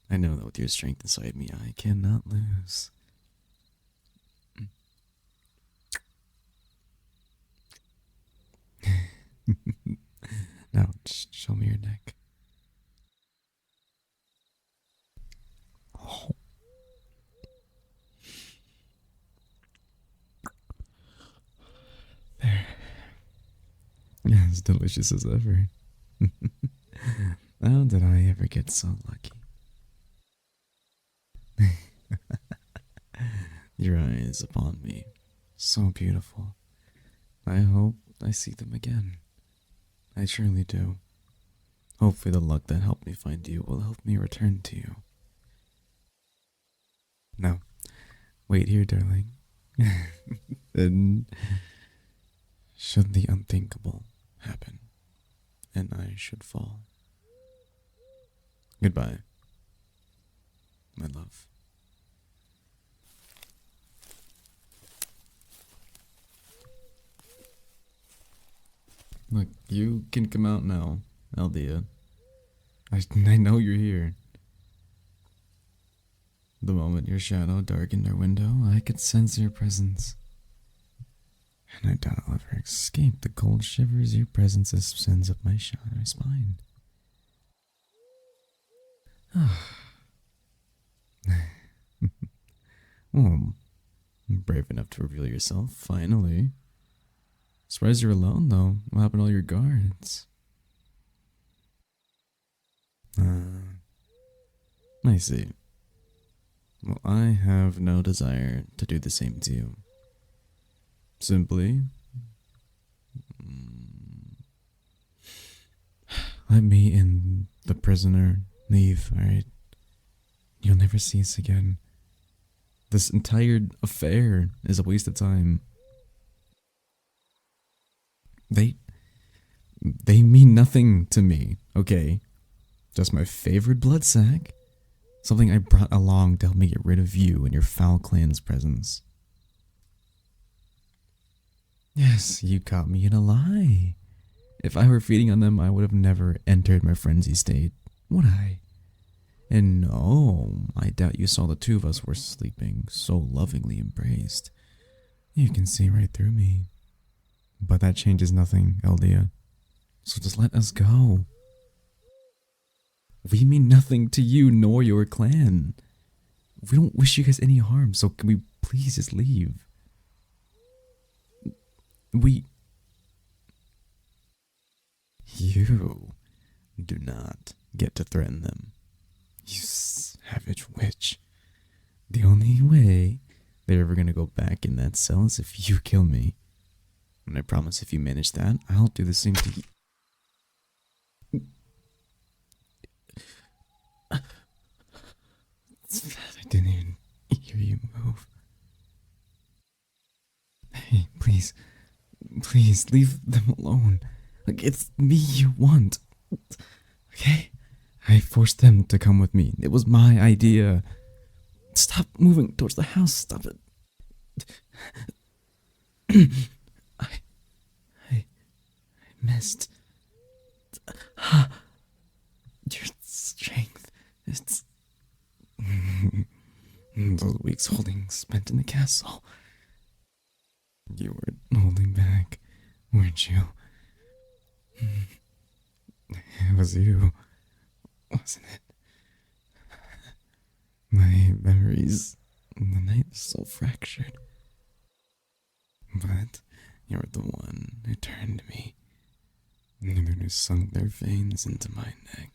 I know that with your strength inside me, I cannot lose. Now, just show me your neck. Oh. There. As delicious as ever. How did I ever get so lucky? Your eyes upon me, so beautiful. I hope I see them again. I truly do. Hopefully the luck that helped me find you will help me return to you. Now, wait here, darling. And should the unthinkable happen, and I should fall. Goodbye, my love. Look, you can come out now, Elia. I know you're here. The moment your shadow darkened our window, I could sense your presence. And I doubt I'll ever escape the cold shivers your presence sends up my spine. Well, brave enough to reveal yourself, finally. Surprised you're alone, though. What happened to all your guards? I see. Well, I have no desire to do the same to you. Simply, let me and the prisoner leave, alright? You'll never see us again. This entire affair is a waste of time. They mean nothing to me, okay? Just my favorite blood sac. Something I brought along to help me get rid of you and your foul clan's presence. Yes, you caught me in a lie. If I were feeding on them, I would have never entered my frenzy state, would I? And no, I doubt you saw the two of us were sleeping so lovingly embraced. You can see right through me. But that changes nothing, Elia. So just let us go. We mean nothing to you nor your clan. We don't wish you guys any harm, so can we please just leave? You do not get to threaten them. You savage witch. The only way they're ever gonna go back in that cell is if you kill me. And I promise if you manage that, I'll do the same to you. I didn't even hear you move. Hey, please leave them alone. Like, it's me you want. Okay? I forced them to come with me. It was my idea. Stop moving towards the house. Stop it. I missed. Your strength. It's those weeks holding spent in the castle. You were holding back, weren't you? It was you. wasn't it? My memories in the night are so fractured. But you're the one who turned to me. You're the one who sunk their veins into my neck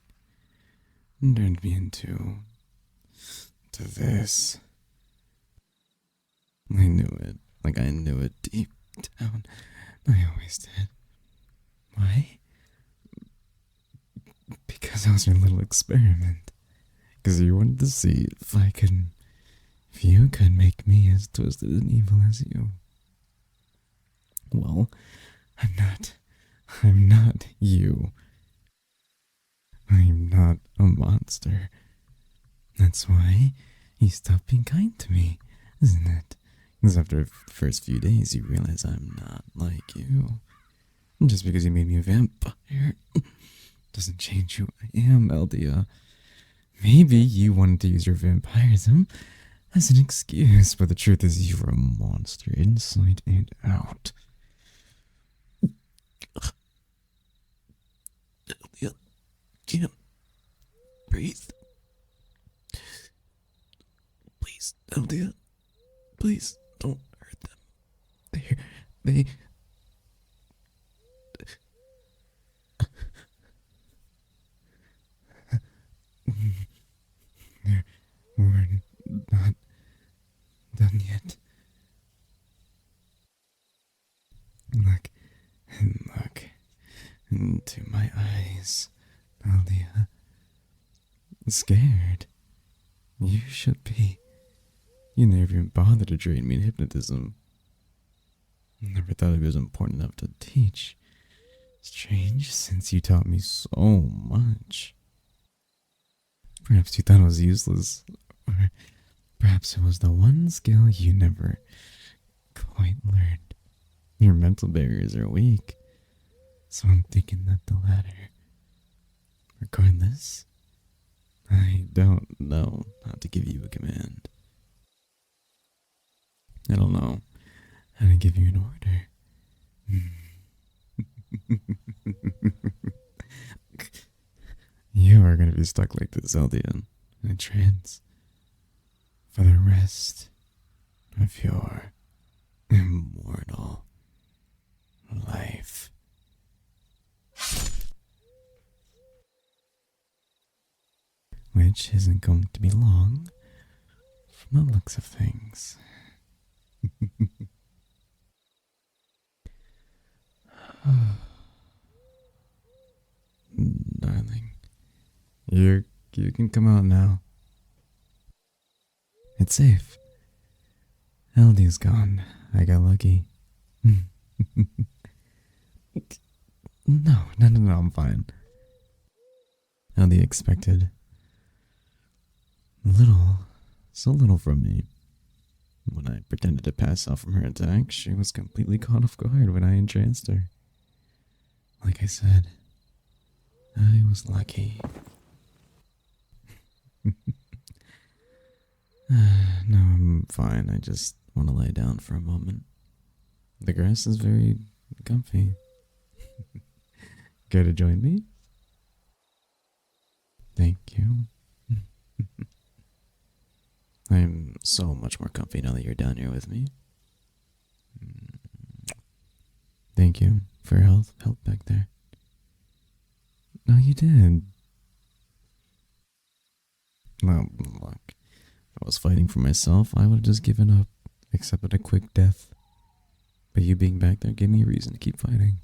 and turned me into this. I knew it, like I knew it deep down. I always did. Why? Because I was your little experiment. Because you wanted to see if you could make me as twisted and evil as you. Well, I'm not you. I'm not a monster. That's why you stopped being kind to me, isn't it? Because after the first few days, you realize I'm not like you. Just because you made me a vampire doesn't change who I am, Eldia. Maybe you wanted to use your vampirism as an excuse, but the truth is you were a monster inside and out. Eldia, can't breathe. Please, Eldia, please don't hurt them. They we're not done yet. Look into my eyes, Eldia. Scared? You should be. You never even bothered to train me in hypnotism. Never thought it was important enough to teach. Strange, since you taught me so much. Perhaps you thought it was useless, or perhaps it was the one skill you never quite learned. Your mental barriers are weak, so I'm thinking that the latter. Regardless, I don't know how to give you a command. I don't know how to give you an order. You are going to be stuck like this, Eldia, in a trance for the rest of your immortal life. Which isn't going to be long from the looks of things. Darling, you can come out now. It's safe. Eldia's gone. I got lucky. No, I'm fine. Eldia expected so little from me. When I pretended to pass out from her attack, she was completely caught off guard when I entranced her. Like I said, I was lucky. No, I'm fine. I just want to lie down for a moment. The grass is very comfy. Care to join me? Thank you. I am so much more comfy now that you're down here with me. Thank you for your help back there. No, you did. Well, look, if I was fighting for myself, I would have just given up, accepted a quick death. But you being back there gave me a reason to keep fighting.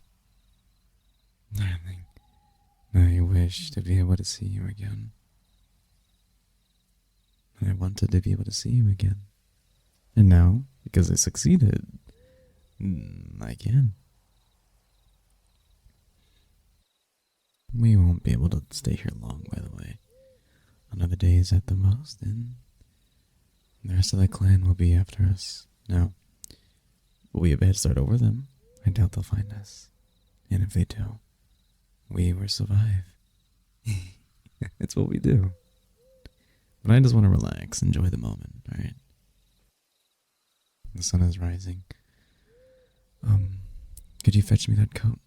Darling, I wish to be able to see you again. I wanted to be able to see you again. And now, because I succeeded, I can. We won't be able to stay here long, by the way. Another day is at the most, and the rest of the clan will be after us. Now, will we have a head start over them? I doubt they'll find us. And if they do, we will survive. It's what we do. But I just want to relax, enjoy the moment, alright? The sun is rising. Could you fetch me that coat?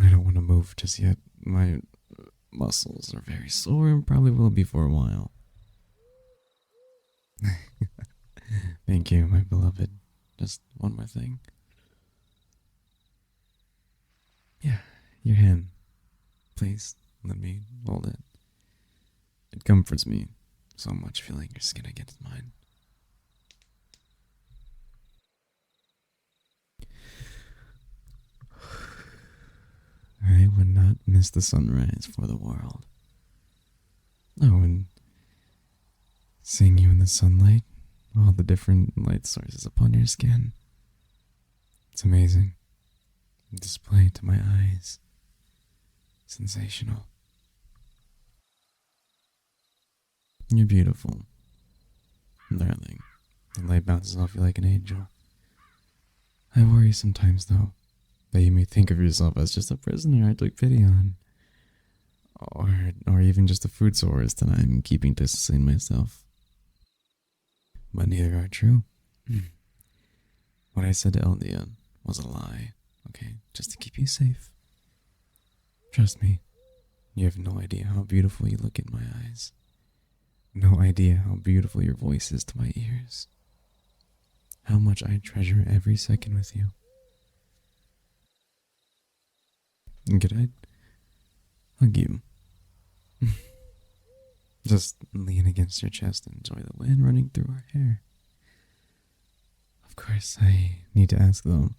I don't want to move just yet. My muscles are very sore and probably will be for a while. Thank you, my beloved. Just one more thing. Yeah, your hand. Please, let me hold it. It comforts me so much feeling your skin against mine. I would not miss the sunrise for the world. Oh, and seeing you in the sunlight, all the different light sources upon your skin. It's amazing. Display to my eyes. Sensational. You're beautiful. Darling, the light bounces off you like an angel. I worry sometimes, though, that you may think of yourself as just a prisoner I took pity on. Or even just a food source that I'm keeping to sustain myself. But neither are true. What I said to Elia was a lie, okay? Just to keep you safe. Trust me, you have no idea how beautiful you look in my eyes. No idea how beautiful your voice is to my ears. How much I treasure every second with you. Could I hug you? Just lean against your chest and enjoy the wind running through our hair. Of course, I need to ask though.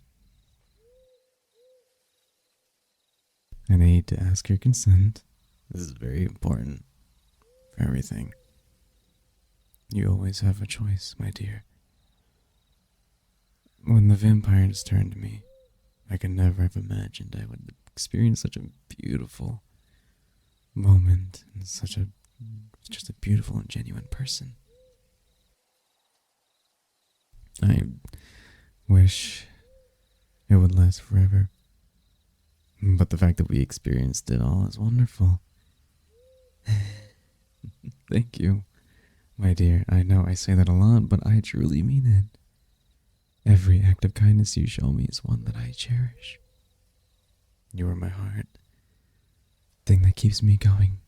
And I need to ask your consent. This is very important for everything. You always have a choice, my dear. When the vampires turned me, I could never have imagined I would experience such a beautiful moment and just a beautiful and genuine person. I wish it would last forever. But the fact that we experienced it all is wonderful. Thank you, my dear. I know I say that a lot, but I truly mean it. Every act of kindness you show me is one that I cherish. You are my heart, thing that keeps me going.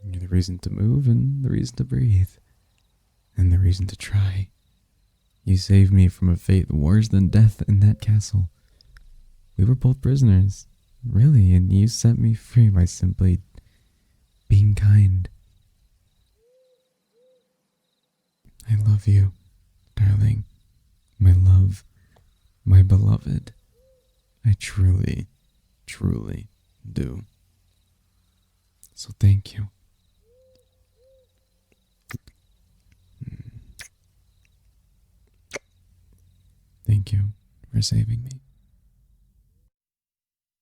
You're the reason to move and the reason to breathe, and the reason to try. You saved me from a fate worse than death in that castle. We were both prisoners, really, and you set me free by simply being kind. I love you, darling. My love, my beloved. I truly, truly do. So thank you. Thank you for saving me.